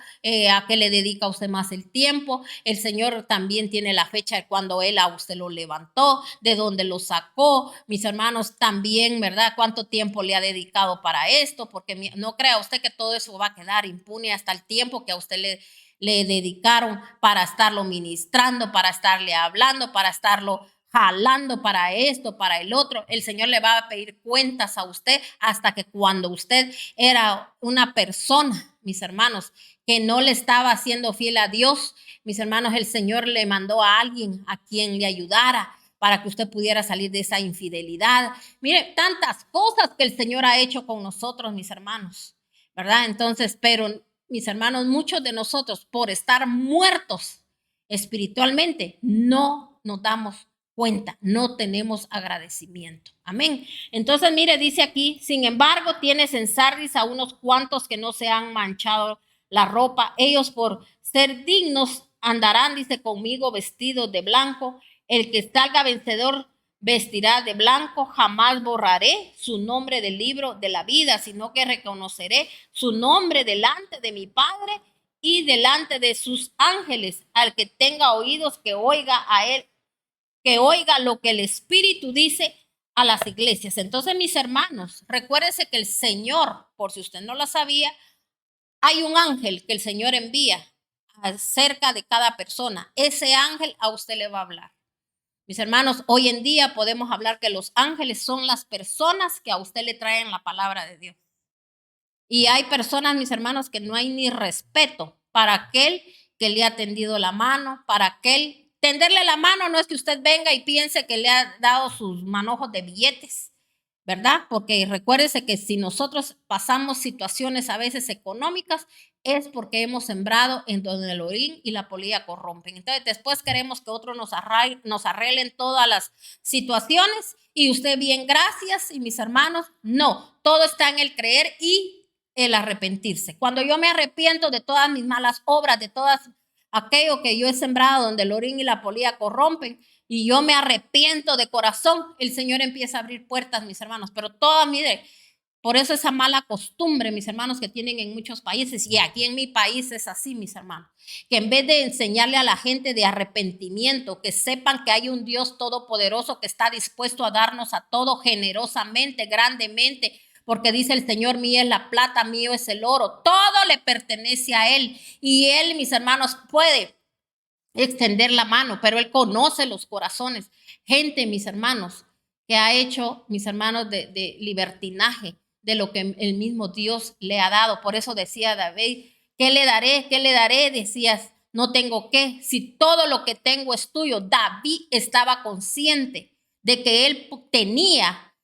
a qué le dedica usted más el tiempo. El Señor también tiene la fecha de cuando Él a usted lo levantó, de dónde lo sacó, mis hermanos, también, ¿verdad? Cuánto tiempo le ha dedicado para esto, porque no crea usted que todo eso va a quedar impune hasta el tiempo que a usted le dedicaron para estarlo ministrando, para estarle hablando, para estarlo jalando para esto, para el otro. El Señor le va a pedir cuentas a usted hasta que cuando usted era una persona, mis hermanos, que no le estaba haciendo fiel a Dios, mis hermanos, el Señor le mandó a alguien a quien le ayudara para que usted pudiera salir de esa infidelidad. Mire, tantas cosas que el Señor ha hecho con nosotros, mis hermanos, ¿verdad? Entonces, pero mis hermanos, muchos de nosotros, por estar muertos espiritualmente, no nos damos cuenta, no tenemos agradecimiento. Amén. Entonces, mire, dice aquí, sin embargo, tienes en Sardis a unos cuantos que no se han manchado la ropa. Ellos por ser dignos andarán, dice, conmigo vestidos de blanco. El que salga vencedor vestirá de blanco. Jamás borraré su nombre del libro de la vida, sino que reconoceré su nombre delante de mi Padre y delante de sus ángeles. Al que tenga oídos, que oiga a él, que oiga lo que el Espíritu dice a las iglesias. Entonces, mis hermanos, recuérdense que el Señor, por si usted no lo sabía, hay un ángel que el Señor envía cerca de cada persona. Ese ángel a usted le va a hablar. Mis hermanos, hoy en día podemos hablar que los ángeles son las personas que a usted le traen la palabra de Dios. Y hay personas, mis hermanos, que no hay ni respeto para aquel que le ha tendido la mano, para aquel. Tenderle la mano no es que usted venga y piense que le ha dado sus manojos de billetes, ¿verdad? Porque recuérdese que si nosotros pasamos situaciones a veces económicas, es porque hemos sembrado en donde el orín y la polilla corrompen. Entonces, después queremos que otros nos arreglen todas las situaciones y usted bien, gracias, y mis hermanos, no, todo está en el creer y el arrepentirse. Cuando yo me arrepiento de todas mis malas obras, de todas aquello que yo he sembrado donde el orín y la polilla corrompen, y yo me arrepiento de corazón, el Señor empieza a abrir puertas, mis hermanos. Pero toda, mire, por eso esa mala costumbre, mis hermanos, que tienen en muchos países, y aquí en mi país es así, mis hermanos, que en vez de enseñarle a la gente de arrepentimiento, que sepan que hay un Dios todopoderoso que está dispuesto a darnos a todo generosamente, grandemente, porque dice el Señor, mío es la plata, mío es el oro, todo le pertenece a Él, y Él, mis hermanos, puede extender la mano, pero Él conoce los corazones. Gente, mis hermanos, que ha hecho, mis hermanos, de libertinaje de lo que el mismo Dios le ha dado. Por eso decía David, ¿qué le daré? ¿Qué le daré? Decías, no tengo qué, si todo lo que tengo es tuyo. David estaba consciente de que él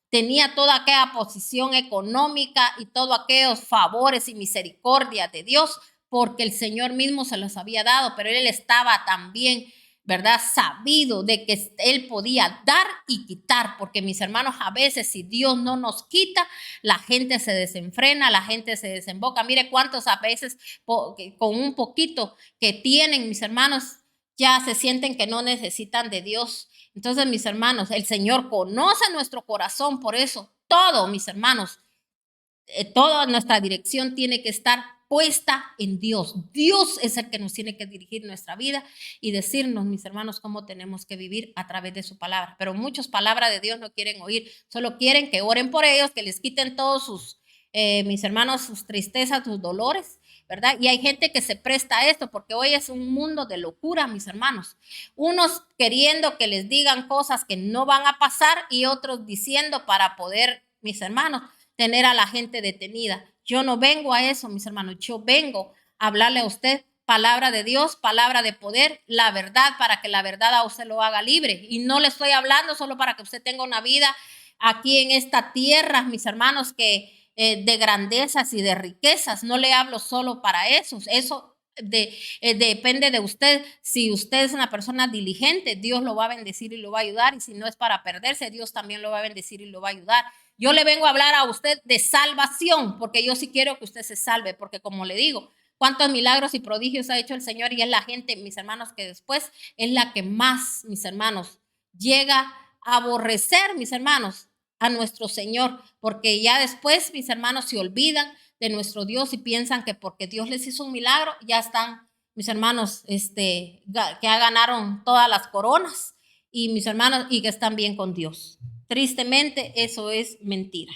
tenía toda aquella posición económica y todos aquellos favores y misericordia de Dios, porque el Señor mismo se los había dado, pero él estaba también, ¿verdad? Sabido de que él podía dar y quitar, porque mis hermanos, a veces si Dios no nos quita, la gente se desenfrena, la gente se desemboca. Mire cuántos a veces con un poquito que tienen, mis hermanos, ya se sienten que no necesitan de Dios. Entonces, mis hermanos, el Señor conoce nuestro corazón, por eso todo, mis hermanos, toda nuestra dirección tiene que estar puesta en Dios. Dios es el que nos tiene que dirigir nuestra vida y decirnos, mis hermanos, cómo tenemos que vivir a través de su palabra. Pero muchos palabras de Dios no quieren oír, solo quieren que oren por ellos, que les quiten todos sus, mis hermanos, sus tristezas, sus dolores, ¿verdad? Y hay gente que se presta a esto porque hoy es un mundo de locura, mis hermanos. Unos queriendo que les digan cosas que no van a pasar y otros diciendo para poder, mis hermanos, tener a la gente detenida. Yo no vengo a eso, mis hermanos. Yo vengo a hablarle a usted palabra de Dios, palabra de poder, la verdad, para que la verdad a usted lo haga libre. Y no le estoy hablando solo para que usted tenga una vida aquí en esta tierra, mis hermanos, que de grandezas y de riquezas. No le hablo solo para eso. Eso depende de usted. Si usted es una persona diligente, Dios lo va a bendecir y lo va a ayudar. Y si no es para perderse, Dios también lo va a bendecir y lo va a ayudar. Yo le vengo a hablar a usted de salvación, porque yo sí quiero que usted se salve, porque como le digo, cuántos milagros y prodigios ha hecho el Señor y es la gente, mis hermanos, que después es la que más, mis hermanos, llega a aborrecer, mis hermanos, a nuestro Señor, porque ya después, mis hermanos, se olvidan de nuestro Dios y piensan que porque Dios les hizo un milagro, ya están, mis hermanos, que ya ganaron todas las coronas y mis hermanos, y que están bien con Dios. Tristemente, eso es mentira.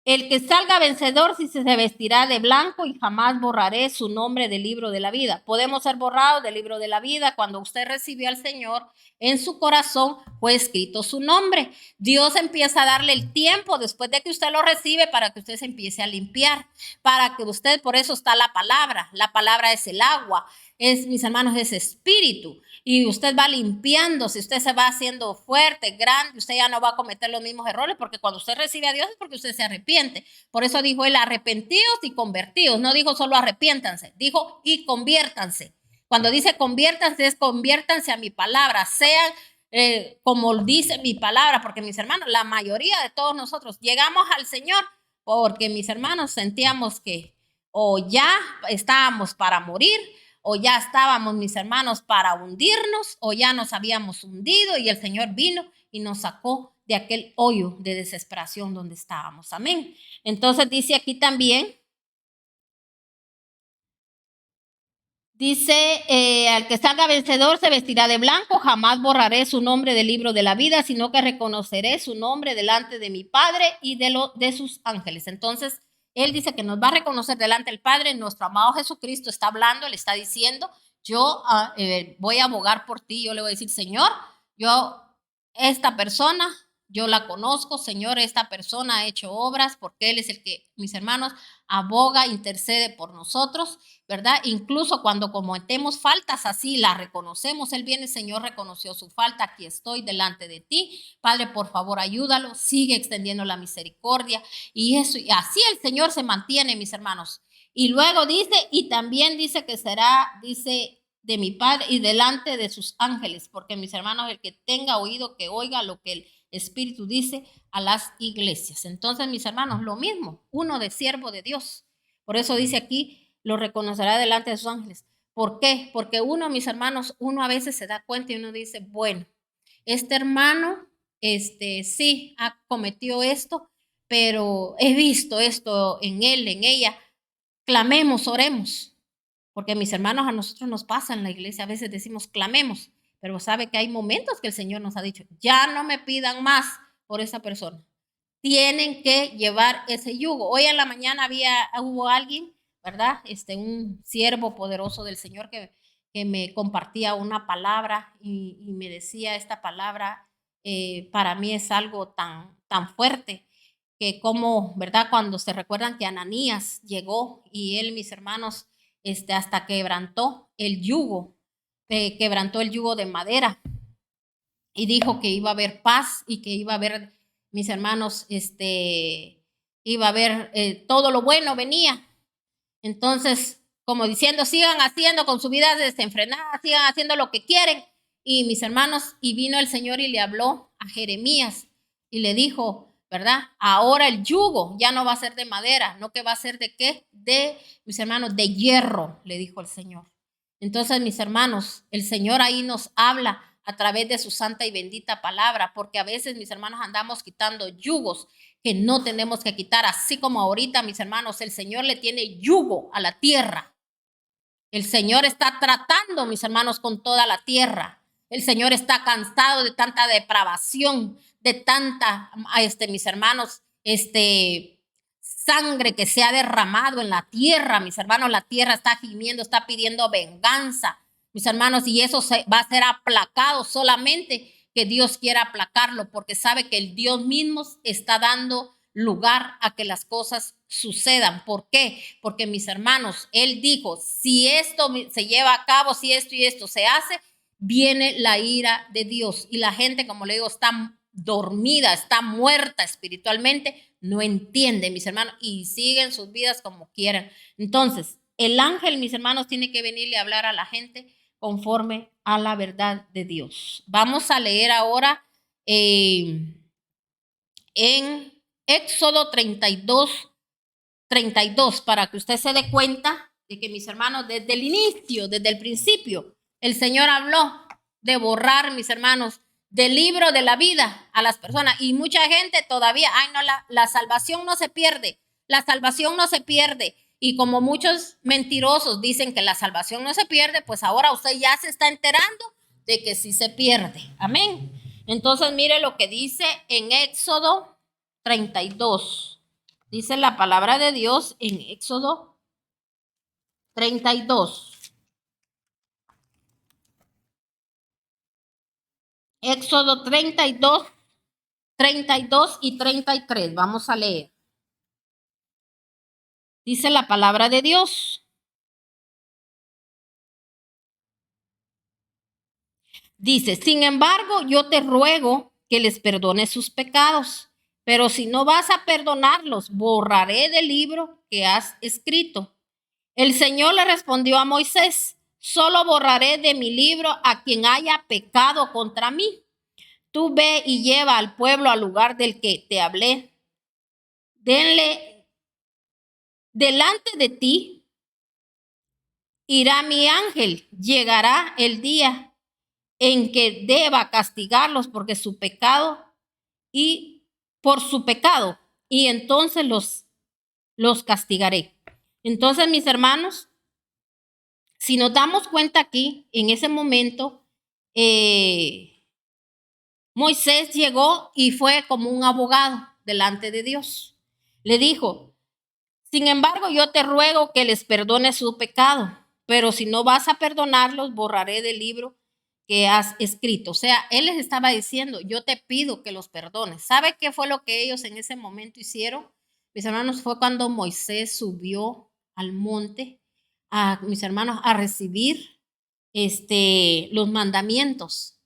El que salga vencedor sí se vestirá de blanco y jamás borraré su nombre del libro de la vida. Podemos ser borrados del libro de la vida. Cuando usted recibió al Señor, en su corazón fue escrito su nombre. Dios empieza a darle el tiempo después de que usted lo recibe para que usted se empiece a limpiar, para que usted, por eso está la palabra. La palabra es el agua, es, mis hermanos, es espíritu. Y usted va limpiándose, usted se va haciendo fuerte, grande, usted ya no va a cometer los mismos errores, porque cuando usted recibe a Dios es porque usted se arrepiente. Por eso dijo él, arrepentidos y convertidos. No dijo solo arrepiéntanse, dijo y conviértanse. Cuando dice conviértanse, es conviértanse a mi palabra, sean como dice mi palabra, porque mis hermanos, la mayoría de todos nosotros llegamos al Señor porque mis hermanos sentíamos que o ya estábamos para morir, o ya estábamos, mis hermanos, para hundirnos, o ya nos habíamos hundido y el Señor vino y nos sacó de aquel hoyo de desesperación donde estábamos. Amén. Entonces dice aquí también, dice, al que salga vencedor se vestirá de blanco, jamás borraré su nombre del libro de la vida, sino que reconoceré su nombre delante de mi Padre y de sus ángeles. Entonces, él dice que nos va a reconocer delante del Padre. Nuestro amado Jesucristo está hablando, le está diciendo, yo voy a abogar por ti. Yo le voy a decir, Señor, yo, esta persona, yo la conozco, Señor, esta persona ha hecho obras porque Él es el que, mis hermanos, aboga, intercede por nosotros, ¿verdad? Incluso cuando cometemos faltas así, la reconocemos. Él viene, Señor, reconoció su falta, aquí estoy delante de ti. Padre, por favor, ayúdalo, sigue extendiendo la misericordia. Y eso, y así el Señor se mantiene, mis hermanos. Y luego dice, y también dice que será, dice, de mi Padre y delante de sus ángeles, porque mis hermanos, el que tenga oído, que oiga lo que el Espíritu dice a las iglesias. Entonces, mis hermanos, lo mismo, uno de siervo de Dios. Por eso dice aquí, lo reconocerá delante de sus ángeles. ¿Por qué? Porque uno, mis hermanos, uno a veces se da cuenta y uno dice, bueno, este hermano, sí, ha cometido esto, pero he visto esto en él, en ella. Clamemos, oremos. Porque mis hermanos, a nosotros nos pasa en la iglesia, a veces decimos clamemos, pero sabe que hay momentos que el Señor nos ha dicho, ya no me pidan más por esa persona. Tienen que llevar ese yugo. Hoy en la mañana hubo alguien, ¿verdad? Un siervo poderoso del Señor que me compartía una palabra y me decía esta palabra, para mí es algo tan fuerte que como, ¿verdad? Cuando se recuerdan que Ananías llegó y él, mis hermanos, hasta quebrantó el yugo, quebrantó el yugo de madera y dijo que iba a haber paz y que iba a haber, mis hermanos, iba a haber todo lo bueno venía. Entonces, como diciendo, sigan haciendo con su vida desenfrenada, sigan haciendo lo que quieren. Y mis hermanos, y vino el Señor y le habló a Jeremías y le dijo, ¿verdad? Ahora el yugo ya no va a ser de madera, no que va a ser de qué, de, mis hermanos, de hierro, le dijo el Señor. Entonces, mis hermanos, el Señor ahí nos habla a través de su santa y bendita palabra, porque a veces, mis hermanos, andamos quitando yugos que no tenemos que quitar, así como ahorita, mis hermanos, el Señor le tiene yugo a la tierra. El Señor está tratando, mis hermanos, con toda la tierra. El Señor está cansado de tanta depravación, de tanta, mis hermanos, sangre que se ha derramado en la tierra. Mis hermanos, la tierra está gimiendo, está pidiendo venganza. Mis hermanos, y eso va a ser aplacado solamente que Dios quiera aplacarlo, porque sabe que el Dios mismo está dando lugar a que las cosas sucedan. ¿Por qué? Porque, mis hermanos, Él dijo, si esto se lleva a cabo, si esto y esto se hace, viene la ira de Dios. Y la gente, como le digo, está dormida, está muerta espiritualmente, no entiende, mis hermanos, y siguen sus vidas como quieran. Entonces, el ángel, mis hermanos, tiene que venirle a hablar a la gente conforme a la verdad de Dios. Vamos a leer ahora en Éxodo 32, para que usted se dé cuenta de que, mis hermanos, desde el inicio, desde el principio, el Señor habló de borrar, mis hermanos, del libro de la vida a las personas. Y mucha gente todavía, ay no, la salvación no se pierde, la salvación no se pierde. Y como muchos mentirosos dicen que la salvación no se pierde, pues ahora usted ya se está enterando de que sí se pierde. Amén. Entonces mire lo que dice en Éxodo 32. Dice la palabra de Dios en Éxodo 32. Éxodo 32, 32 y 33. Vamos a leer. Dice la palabra de Dios. Dice, sin embargo, yo te ruego que les perdones sus pecados, pero si no vas a perdonarlos, borraré del libro que has escrito. El Señor le respondió a Moisés, solo borraré de mi libro a quien haya pecado contra mí. Tú ve y lleva al pueblo al lugar del que te hablé. Denle delante de ti, irá mi ángel, llegará el día en que deba castigarlos porque su pecado y por su pecado, y entonces los castigaré. Entonces, mis hermanos, si nos damos cuenta aquí, en ese momento, Moisés llegó y fue como un abogado delante de Dios. Le dijo, sin embargo, yo te ruego que les perdones su pecado, pero si no vas a perdonarlos, borraré del libro que has escrito. O sea, él les estaba diciendo, yo te pido que los perdones. ¿Sabe qué fue lo que ellos en ese momento hicieron? Mis hermanos, fue cuando Moisés subió al monte, mis hermanos, a recibir los mandamientos,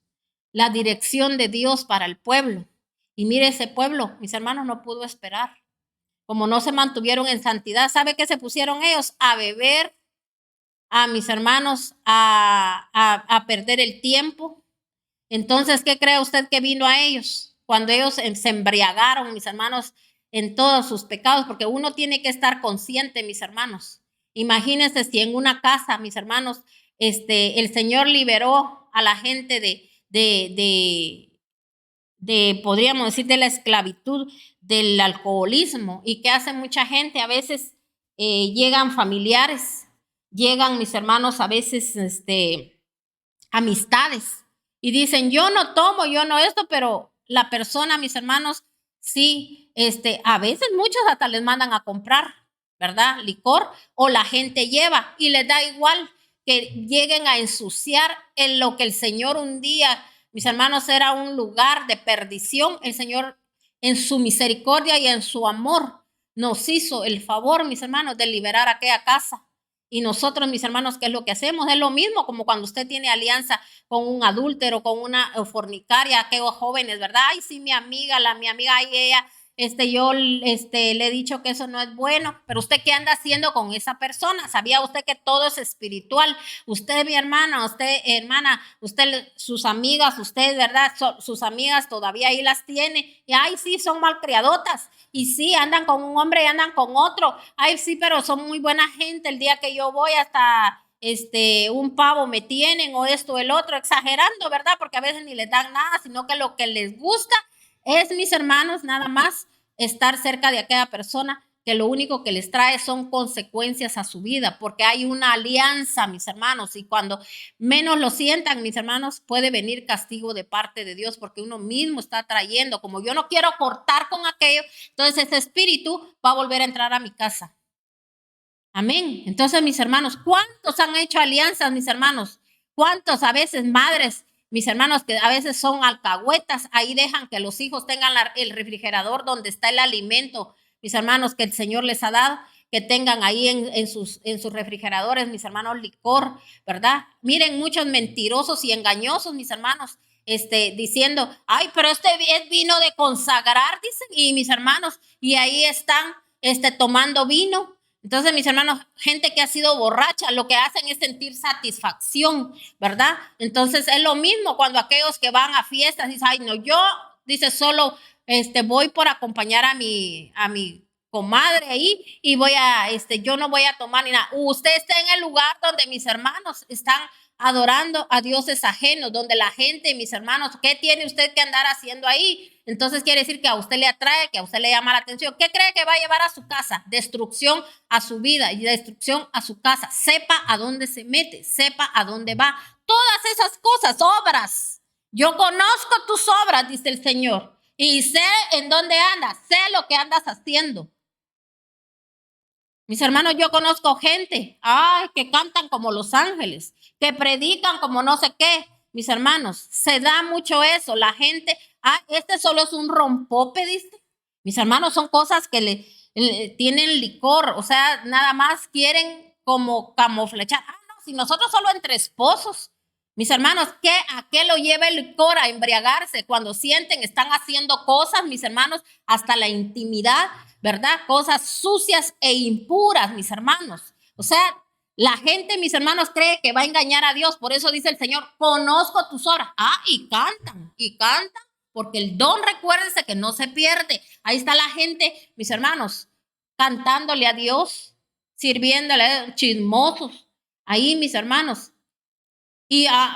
la dirección de Dios para el pueblo. Y mire, ese pueblo, mis hermanos, no pudo esperar. Como no se mantuvieron en santidad, ¿sabe qué se pusieron ellos? A beber, a mis hermanos, a perder el tiempo. Entonces, ¿qué cree usted que vino a ellos? Cuando ellos se embriagaron, mis hermanos, en todos sus pecados, porque uno tiene que estar consciente, mis hermanos. Imagínense si en una casa, mis hermanos, el Señor liberó a la gente podríamos decir, de la esclavitud, del alcoholismo. ¿Y qué hace mucha gente? A veces llegan familiares, llegan, mis hermanos, a veces amistades y dicen, yo no tomo, yo no esto, pero la persona, mis hermanos, sí, a veces muchos hasta les mandan a comprar, ¿verdad? Licor, o la gente lleva y les da igual que lleguen a ensuciar en lo que el Señor un día, mis hermanos, era un lugar de perdición. El Señor en su misericordia y en su amor nos hizo el favor, mis hermanos, de liberar aquella casa. Y nosotros, mis hermanos, ¿qué es lo que hacemos? Es lo mismo como cuando usted tiene alianza con un adúltero, con una fornicaria, aquellos jóvenes, ¿verdad? Ay, sí, mi amiga, ay, ella, yo, le he dicho que eso no es bueno, pero usted, ¿qué anda haciendo con esa persona? ¿Sabía usted que todo es espiritual? Usted, mi hermana, usted, sus amigas, usted, ¿verdad? Sus amigas todavía ahí las tiene, y ay, sí, son malcriadotas, y sí, andan con un hombre y andan con otro, ay, sí, pero son muy buena gente. El día que yo voy hasta un pavo me tienen, o esto, el otro, exagerando, ¿verdad? Porque a veces ni les dan nada, sino que lo que les gusta es, mis hermanos, nada más estar cerca de aquella persona que lo único que les trae son consecuencias a su vida, porque hay una alianza, mis hermanos, y cuando menos lo sientan, mis hermanos, puede venir castigo de parte de Dios, porque uno mismo está trayendo, como yo no quiero cortar con aquello, entonces ese espíritu va a volver a entrar a mi casa. Amén. Entonces, mis hermanos, ¿cuántos han hecho alianzas, mis hermanos? ¿Cuántos a veces madres, mis hermanos, que a veces son alcahuetas, ahí dejan que los hijos tengan el refrigerador donde está el alimento, mis hermanos, que el Señor les ha dado, que tengan ahí en sus refrigeradores, mis hermanos, licor, ¿verdad? Miren, muchos mentirosos y engañosos, mis hermanos, diciendo, ay, pero este es vino de consagrar, dicen, y mis hermanos, y ahí están, tomando vino. Entonces, mis hermanos, gente que ha sido borracha, lo que hacen es sentir satisfacción, ¿verdad? Entonces, es lo mismo cuando aquellos que van a fiestas dicen, ay, no, yo, dice, solo voy por acompañar a mi comadre ahí y voy a, yo no voy a tomar ni nada. Usted está en el lugar donde mis hermanos están adorando a dioses ajenos, donde la gente, mis hermanos, ¿qué tiene usted que andar haciendo ahí? Entonces quiere decir que a usted le atrae, que a usted le llama la atención. ¿Qué cree que va a llevar a su casa? Destrucción a su vida y destrucción a su casa. Sepa a dónde se mete, sepa a dónde va. Todas esas cosas, obras. Yo conozco tus obras, dice el Señor, y sé en dónde andas, sé lo que andas haciendo. Mis hermanos, yo conozco gente, ay, que cantan como los ángeles, que predican como no sé qué. Mis hermanos, se da mucho eso. La gente, este solo es un rompope, dice. Mis hermanos, son cosas que le tienen licor, o sea, nada más quieren como camuflechar. No, si nosotros solo entre esposos. Mis hermanos, ¿a qué lo lleva el licor? A embriagarse. Cuando sienten, están haciendo cosas, mis hermanos, hasta la intimidad, ¿verdad? Cosas sucias e impuras, mis hermanos. O sea, la gente, mis hermanos, cree que va a engañar a Dios. Por eso dice el Señor, conozco tus obras. Y cantan, porque el don, recuérdense que no se pierde. Ahí está la gente, mis hermanos, cantándole a Dios, sirviéndole, chismosos. Ahí, mis hermanos.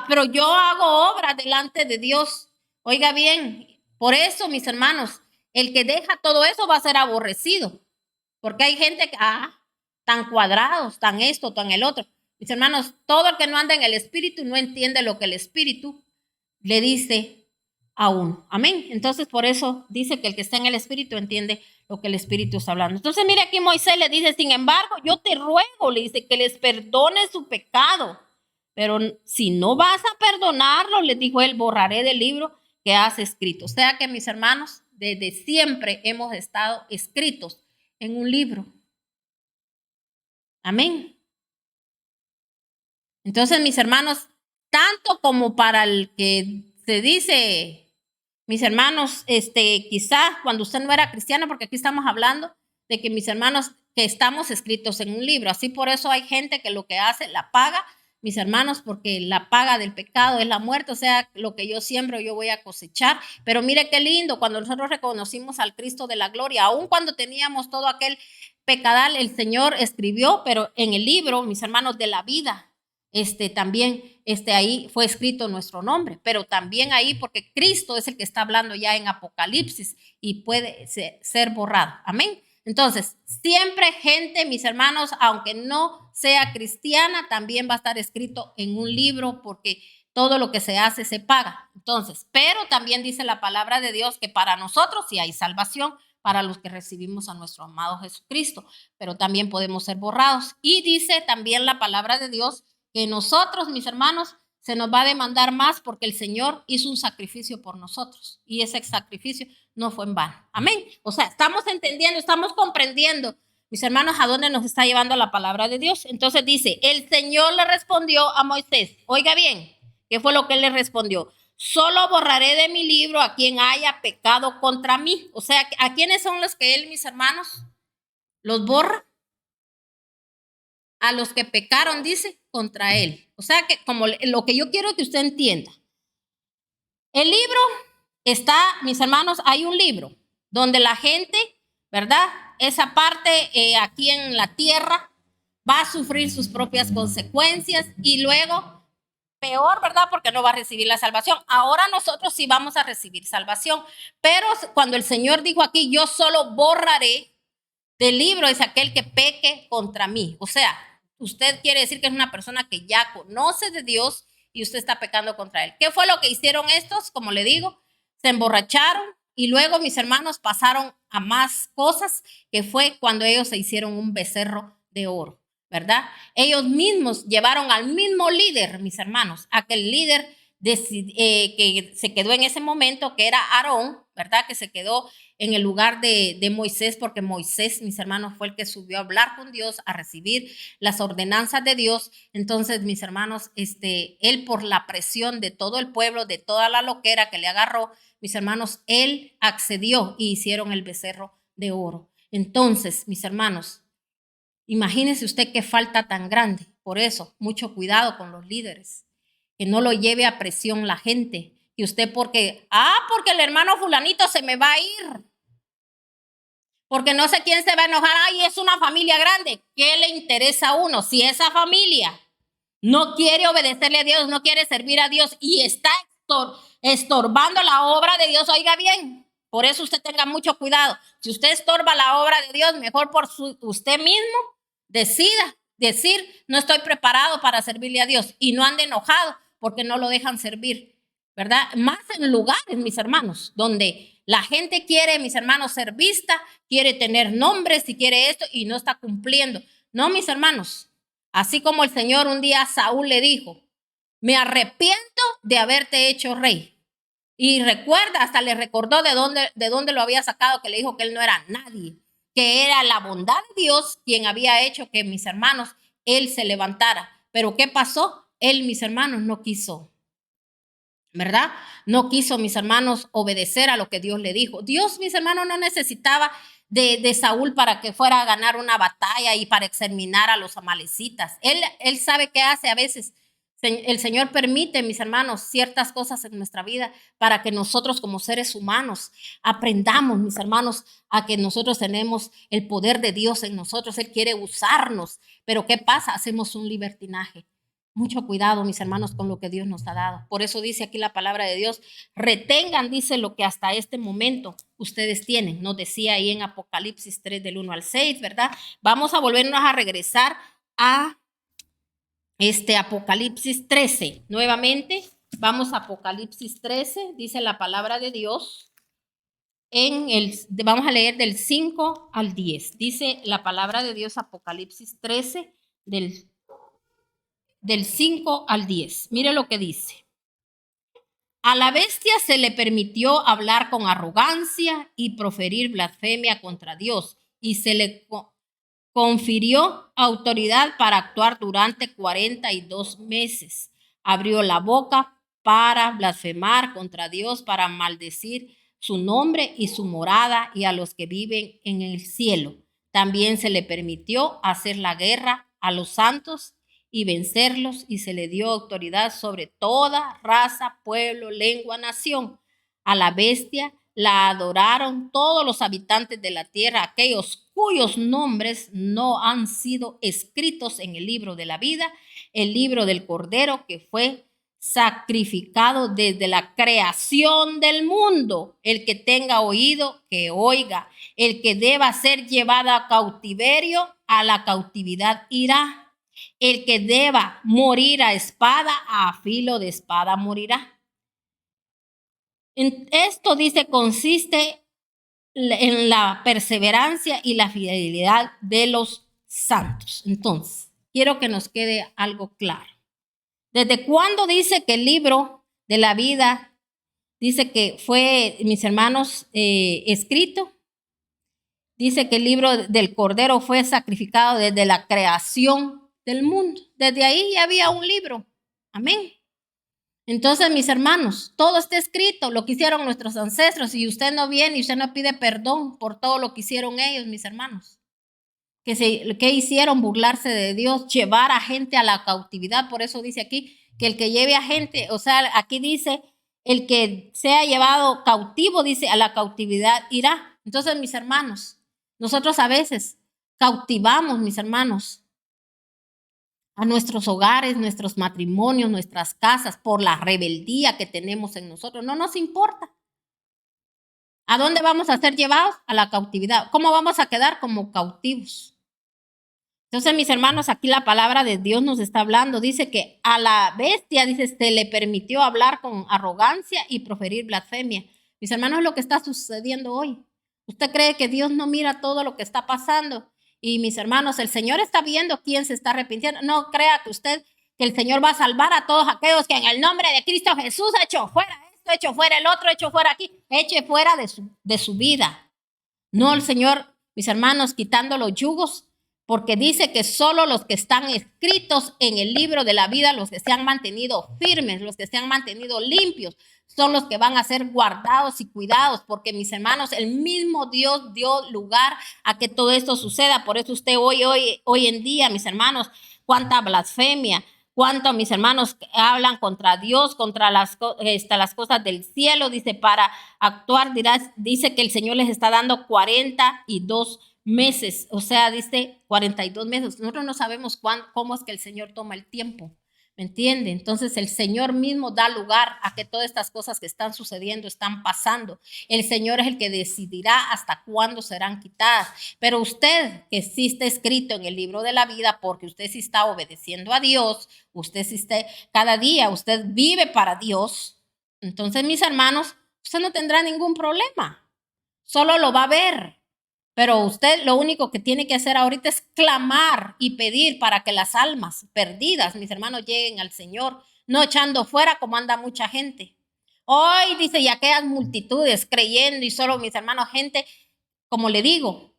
Pero yo hago obra delante de Dios. Oiga bien, por eso, mis hermanos, el que deja todo eso va a ser aborrecido. Porque hay gente que, tan cuadrados, tan esto, tan el otro. Mis hermanos, todo el que no anda en el Espíritu no entiende lo que el Espíritu le dice a uno. Amén. Entonces, por eso dice que el que está en el Espíritu entiende lo que el Espíritu está hablando. Entonces, mire, aquí Moisés le dice, sin embargo, yo te ruego, le dice, que les perdone su pecado. Pero si no vas a perdonarlo, les dijo él, borraré del libro que has escrito. O sea que, mis hermanos, desde siempre hemos estado escritos en un libro. Amén. Entonces, mis hermanos, tanto como para el que se dice, mis hermanos, quizá cuando usted no era cristiano, porque aquí estamos hablando de que mis hermanos, que estamos escritos en un libro. Así por eso hay gente que lo que hace, la paga, mis hermanos, porque la paga del pecado es la muerte, o sea, lo que yo siembro yo voy a cosechar. Pero mire qué lindo, cuando nosotros reconocimos al Cristo de la gloria, aun cuando teníamos todo aquel pecadal, el Señor escribió, pero en el libro, mis hermanos, de la vida, también, ahí fue escrito nuestro nombre, pero también ahí, porque Cristo es el que está hablando ya en Apocalipsis y puede ser borrado. Amén. Entonces, siempre gente, mis hermanos, aunque no sea cristiana, también va a estar escrito en un libro, porque todo lo que se hace se paga. Entonces, pero también dice la palabra de Dios que para nosotros sí hay salvación, para los que recibimos a nuestro amado Jesucristo, pero también podemos ser borrados. Y dice también la palabra de Dios que nosotros, mis hermanos, se nos va a demandar más porque el Señor hizo un sacrificio por nosotros y ese sacrificio no fue en vano. Amén. O sea, estamos entendiendo, estamos comprendiendo, mis hermanos, a dónde nos está llevando la palabra de Dios. Entonces dice, el Señor le respondió a Moisés. Oiga bien, ¿qué fue lo que él le respondió? Solo borraré de mi libro a quien haya pecado contra mí. O sea, ¿a quiénes son los que él, mis hermanos, los borra? A los que pecaron, dice, contra él. O sea, que como lo que yo quiero que usted entienda. El libro está, mis hermanos, hay un libro donde la gente, ¿verdad? Esa parte aquí en la tierra va a sufrir sus propias consecuencias y luego peor, ¿verdad? Porque no va a recibir la salvación. Ahora nosotros sí vamos a recibir salvación. Pero cuando el Señor dijo aquí, yo solo borraré del libro es aquel que peque contra mí. O sea, usted quiere decir que es una persona que ya conoce de Dios y usted está pecando contra él. ¿Qué fue lo que hicieron estos? Como le digo, se emborracharon y luego mis hermanos pasaron a más cosas, que fue cuando ellos se hicieron un becerro de oro, ¿verdad? Ellos mismos llevaron al mismo líder, mis hermanos, aquel líder que se quedó en ese momento, que era Aarón, ¿verdad? Que se quedó en el lugar de Moisés, porque Moisés, mis hermanos, fue el que subió a hablar con Dios, a recibir las ordenanzas de Dios. Entonces, mis hermanos, él por la presión de todo el pueblo, de toda la loquera que le agarró, mis hermanos, él accedió y hicieron el becerro de oro. Entonces, mis hermanos, imagínese usted qué falta tan grande. Por eso, mucho cuidado con los líderes, que no lo lleve a presión la gente. Y usted porque el hermano fulanito se me va a ir. Porque no sé quién se va a enojar. Ay, es una familia grande. ¿Qué le interesa a uno? Si esa familia no quiere obedecerle a Dios, no quiere servir a Dios y está estorbando la obra de Dios, oiga bien. Por eso usted tenga mucho cuidado. Si usted estorba la obra de Dios, mejor por usted mismo decida decir, no estoy preparado para servirle a Dios, y no ande enojado porque no lo dejan servir, ¿verdad? Más en lugares, mis hermanos, donde la gente quiere, mis hermanos, ser vista, quiere tener nombres y quiere esto y no está cumpliendo. No, mis hermanos, así como el Señor un día a Saúl le dijo, me arrepiento de haberte hecho rey. Y recuerda, hasta le recordó de dónde lo había sacado, que le dijo que él no era nadie, que era la bondad de Dios quien había hecho que mis hermanos, él se levantara. Pero ¿qué pasó? Él, mis hermanos, no quiso, ¿verdad? No quiso, mis hermanos, obedecer a lo que Dios le dijo. Dios, mis hermanos, no necesitaba de Saúl para que fuera a ganar una batalla y para exterminar a los amalecitas. Él sabe qué hace a veces. El Señor permite, mis hermanos, ciertas cosas en nuestra vida para que nosotros como seres humanos aprendamos, mis hermanos, a que nosotros tenemos el poder de Dios en nosotros. Él quiere usarnos, pero ¿qué pasa? Hacemos un libertinaje. Mucho cuidado, mis hermanos, con lo que Dios nos ha dado. Por eso dice aquí la palabra de Dios, retengan, dice, lo que hasta este momento ustedes tienen. Nos decía ahí en Apocalipsis 3 del 1 al 6, ¿verdad? Vamos a volvernos a regresar a Apocalipsis 13. Nuevamente, vamos a Apocalipsis 13, dice la palabra de Dios. Vamos a leer del 5 al 10. Dice la palabra de Dios, Apocalipsis 13, del 5 al 10. Mire lo que dice. A la bestia se le permitió hablar con arrogancia y proferir blasfemia contra Dios, y se le confirió autoridad para actuar durante 42 meses. Abrió la boca para blasfemar contra Dios, para maldecir su nombre y su morada y a los que viven en el cielo. También se le permitió hacer la guerra a los santos y vencerlos, y se le dio autoridad sobre toda raza, pueblo, lengua, nación. A la bestia la adoraron todos los habitantes de la tierra, aquellos cuyos nombres no han sido escritos en el libro de la vida, el libro del Cordero que fue sacrificado desde la creación del mundo. El que tenga oído, que oiga. El que deba ser llevado a cautiverio, a la cautividad irá. El que deba morir a espada, a filo de espada morirá. En esto dice, consiste en la perseverancia y la fidelidad de los santos. Entonces, quiero que nos quede algo claro. ¿Desde cuándo dice que el libro de la vida dice que fue, mis hermanos, escrito? Dice que el libro del Cordero fue sacrificado desde la creación del mundo. Desde ahí ya había un libro. Amén. Entonces, mis hermanos, todo está escrito, lo que hicieron nuestros ancestros, y usted no viene y usted no pide perdón por todo lo que hicieron ellos, mis hermanos. ¿Qué hicieron? Burlarse de Dios, llevar a gente a la cautividad. Por eso dice aquí que el que lleve a gente, o sea, aquí dice, el que sea llevado cautivo, dice, a la cautividad irá. Entonces, mis hermanos, nosotros a veces cautivamos, mis hermanos, a nuestros hogares, nuestros matrimonios, nuestras casas, por la rebeldía que tenemos en nosotros. No nos importa. ¿A dónde vamos a ser llevados? A la cautividad. ¿Cómo vamos a quedar? Como cautivos. Entonces, mis hermanos, aquí la palabra de Dios nos está hablando. Dice que a la bestia, dice, se le permitió hablar con arrogancia y proferir blasfemia. Mis hermanos, es lo que está sucediendo hoy. ¿Usted cree que Dios no mira todo lo que está pasando? Y mis hermanos, el Señor está viendo quién se está arrepintiendo. No crea que usted, que el Señor va a salvar a todos aquellos que en el nombre de Cristo Jesús ha hecho fuera esto, hecho fuera el otro, hecho fuera aquí, eche fuera de su vida. No, el Señor, mis hermanos, quitando los yugos, porque dice que solo los que están escritos en el libro de la vida, los que se han mantenido firmes, los que se han mantenido limpios, son los que van a ser guardados y cuidados, porque mis hermanos, el mismo Dios dio lugar a que todo esto suceda. Por eso usted hoy en día, mis hermanos, cuánta blasfemia, cuánto mis hermanos hablan contra Dios, contra las cosas del cielo, dice, para actuar, dice que el Señor les está dando 42 meses, o sea, dice 42 meses. Nosotros no sabemos cómo es que el Señor toma el tiempo, ¿me entiende? Entonces el Señor mismo da lugar a que todas estas cosas que están sucediendo, están pasando. El Señor es el que decidirá hasta cuándo serán quitadas. Pero usted, que sí está escrito en el libro de la vida, porque usted sí está obedeciendo a Dios, usted sí está, cada día usted vive para Dios, entonces mis hermanos, usted no tendrá ningún problema. Solo lo va a ver. Pero usted lo único que tiene que hacer ahorita es clamar y pedir para que las almas perdidas, mis hermanos, lleguen al Señor, no echando fuera como anda mucha gente. Hoy dice, y aquellas multitudes creyendo y solo, mis hermanos, gente, como le digo,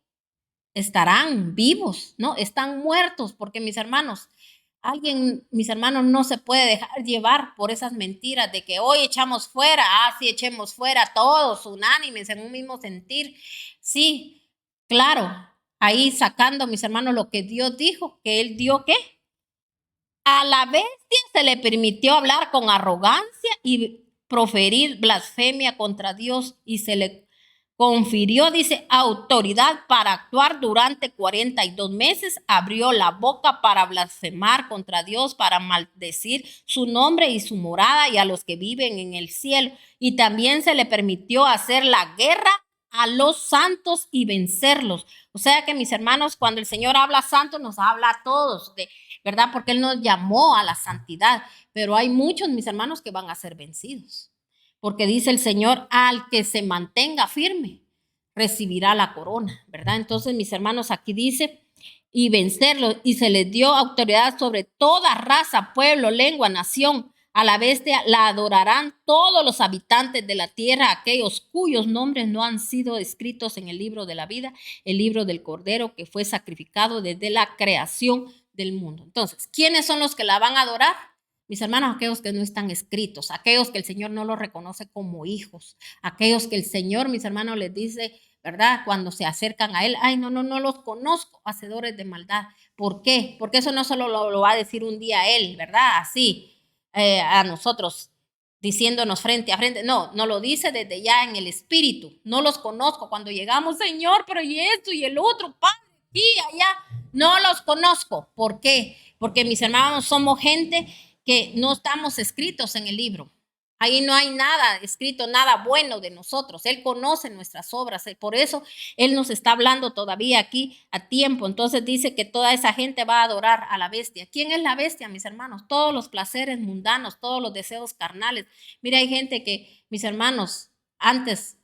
estarán vivos, ¿no? Están muertos porque mis hermanos, no se puede dejar llevar por esas mentiras de que hoy echamos fuera, sí, echemos fuera todos, unánimes, en un mismo sentir. Sí, claro, ahí sacando, mis hermanos, lo que Dios dijo, que Él dio, ¿qué? A la bestia se le permitió hablar con arrogancia y proferir blasfemia contra Dios y se le confirió, dice, autoridad para actuar durante 42 meses, abrió la boca para blasfemar contra Dios, para maldecir su nombre y su morada y a los que viven en el cielo. Y también se le permitió hacer la guerra a los santos y vencerlos. O sea que mis hermanos, cuando el Señor habla santo, nos habla a todos, ¿verdad? Porque Él nos llamó a la santidad, pero hay muchos, mis hermanos, que van a ser vencidos. Porque dice el Señor, al que se mantenga firme, recibirá la corona, ¿verdad? Entonces, mis hermanos, aquí dice, y vencerlo, y se les dio autoridad sobre toda raza, pueblo, lengua, nación. A la bestia la adorarán todos los habitantes de la tierra, aquellos cuyos nombres no han sido escritos en el libro de la vida, el libro del Cordero que fue sacrificado desde la creación del mundo. Entonces, ¿quiénes son los que la van a adorar? Mis hermanos, aquellos que no están escritos, aquellos que el Señor no los reconoce como hijos, aquellos que el Señor, mis hermanos, les dice, ¿verdad? Cuando se acercan a Él, ay, no los conozco, hacedores de maldad. ¿Por qué? Porque eso no solo lo va a decir un día Él, ¿verdad? Así, a nosotros, diciéndonos frente a frente. No lo dice desde ya en el espíritu. No los conozco. Cuando llegamos, Señor, pero y esto y el otro, Padre, aquí, allá, no los conozco. ¿Por qué? Porque mis hermanos somos gente que no estamos escritos en el libro. Ahí no hay nada escrito, nada bueno de nosotros. Él conoce nuestras obras. Por eso Él nos está hablando todavía aquí a tiempo. Entonces dice que toda esa gente va a adorar a la bestia. ¿Quién es la bestia, mis hermanos? Todos los placeres mundanos, todos los deseos carnales. Mira, hay gente que, mis hermanos, antes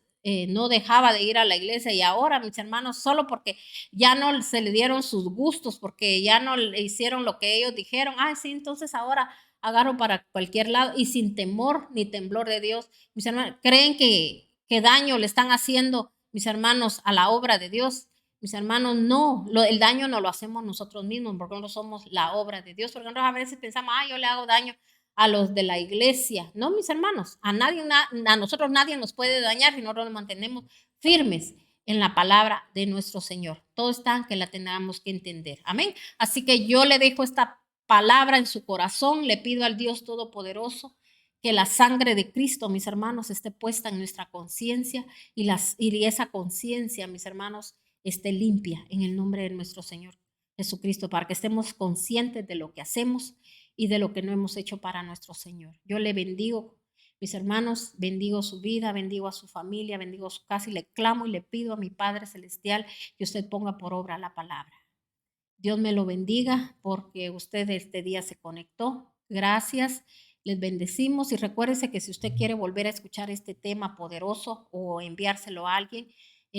no dejaba de ir a la iglesia y ahora, mis hermanos, solo porque ya no se le dieron sus gustos, porque ya no le hicieron lo que ellos dijeron. Sí, entonces ahora agarro para cualquier lado y sin temor ni temblor de Dios. Mis hermanos, ¿creen que daño le están haciendo, mis hermanos, a la obra de Dios? Mis hermanos, no, el daño no lo hacemos nosotros mismos porque no somos la obra de Dios. Porque nosotros a veces pensamos, yo le hago daño a los de la iglesia. No, mis hermanos, a nosotros nadie nos puede dañar si nosotros nos mantenemos firmes en la palabra de nuestro Señor. Todo está en que la tengamos que entender. Amén. Así que yo le dejo esta palabra en su corazón. Le pido al Dios Todopoderoso que la sangre de Cristo, mis hermanos, esté puesta en nuestra conciencia y esa conciencia, mis hermanos, esté limpia en el nombre de nuestro Señor Jesucristo, para que estemos conscientes de lo que hacemos y de lo que no hemos hecho para nuestro Señor. Yo le bendigo, mis hermanos, bendigo su vida, bendigo a su familia, bendigo su casa y le clamo y le pido a mi Padre Celestial que usted ponga por obra la palabra. Dios me lo bendiga porque usted este día se conectó. Gracias, les bendecimos y recuérdese que si usted quiere volver a escuchar este tema poderoso o enviárselo a alguien,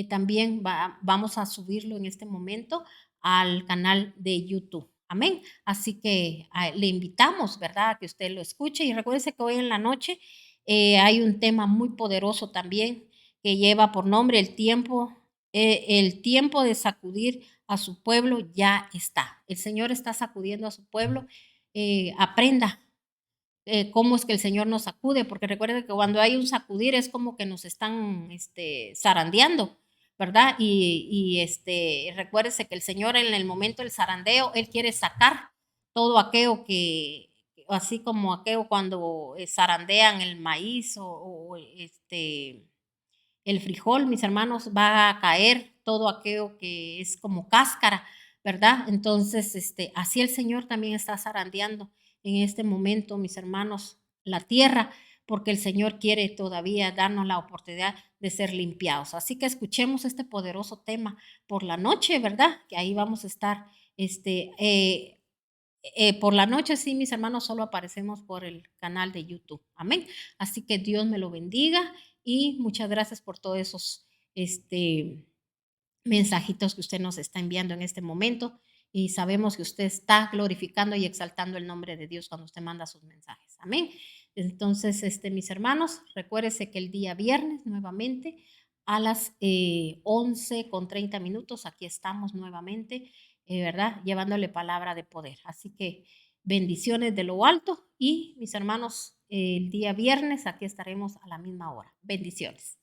también vamos a subirlo en este momento al canal de YouTube. Amén. Así que le invitamos, ¿verdad?, a que usted lo escuche y recuérdese que hoy en la noche hay un tema muy poderoso también que lleva por nombre el tiempo de sacudir a su pueblo ya está. El Señor está sacudiendo a su pueblo. Aprenda cómo es que el Señor nos sacude, porque recuerde que cuando hay un sacudir es como que nos están zarandeando, ¿verdad? Recuérdese que el Señor en el momento del zarandeo, Él quiere sacar todo aquello que, así como aquello cuando zarandean el maíz el frijol, mis hermanos, va a caer todo aquello que es como cáscara, ¿verdad? Entonces, así el Señor también está zarandeando en este momento, mis hermanos, la tierra, porque el Señor quiere todavía darnos la oportunidad de ser limpiados. Así que escuchemos este poderoso tema por la noche, ¿verdad? Que ahí vamos a estar, por la noche, sí, mis hermanos, solo aparecemos por el canal de YouTube. Amén. Así que Dios me lo bendiga y muchas gracias por todos esos mensajitos que usted nos está enviando en este momento. Y sabemos que usted está glorificando y exaltando el nombre de Dios cuando usted manda sus mensajes. Amén. Entonces, mis hermanos, recuérdese que el día viernes nuevamente a las 11:30 aquí estamos nuevamente, ¿verdad? Llevándole palabra de poder. Así que bendiciones de lo alto y mis hermanos, el día viernes aquí estaremos a la misma hora. Bendiciones.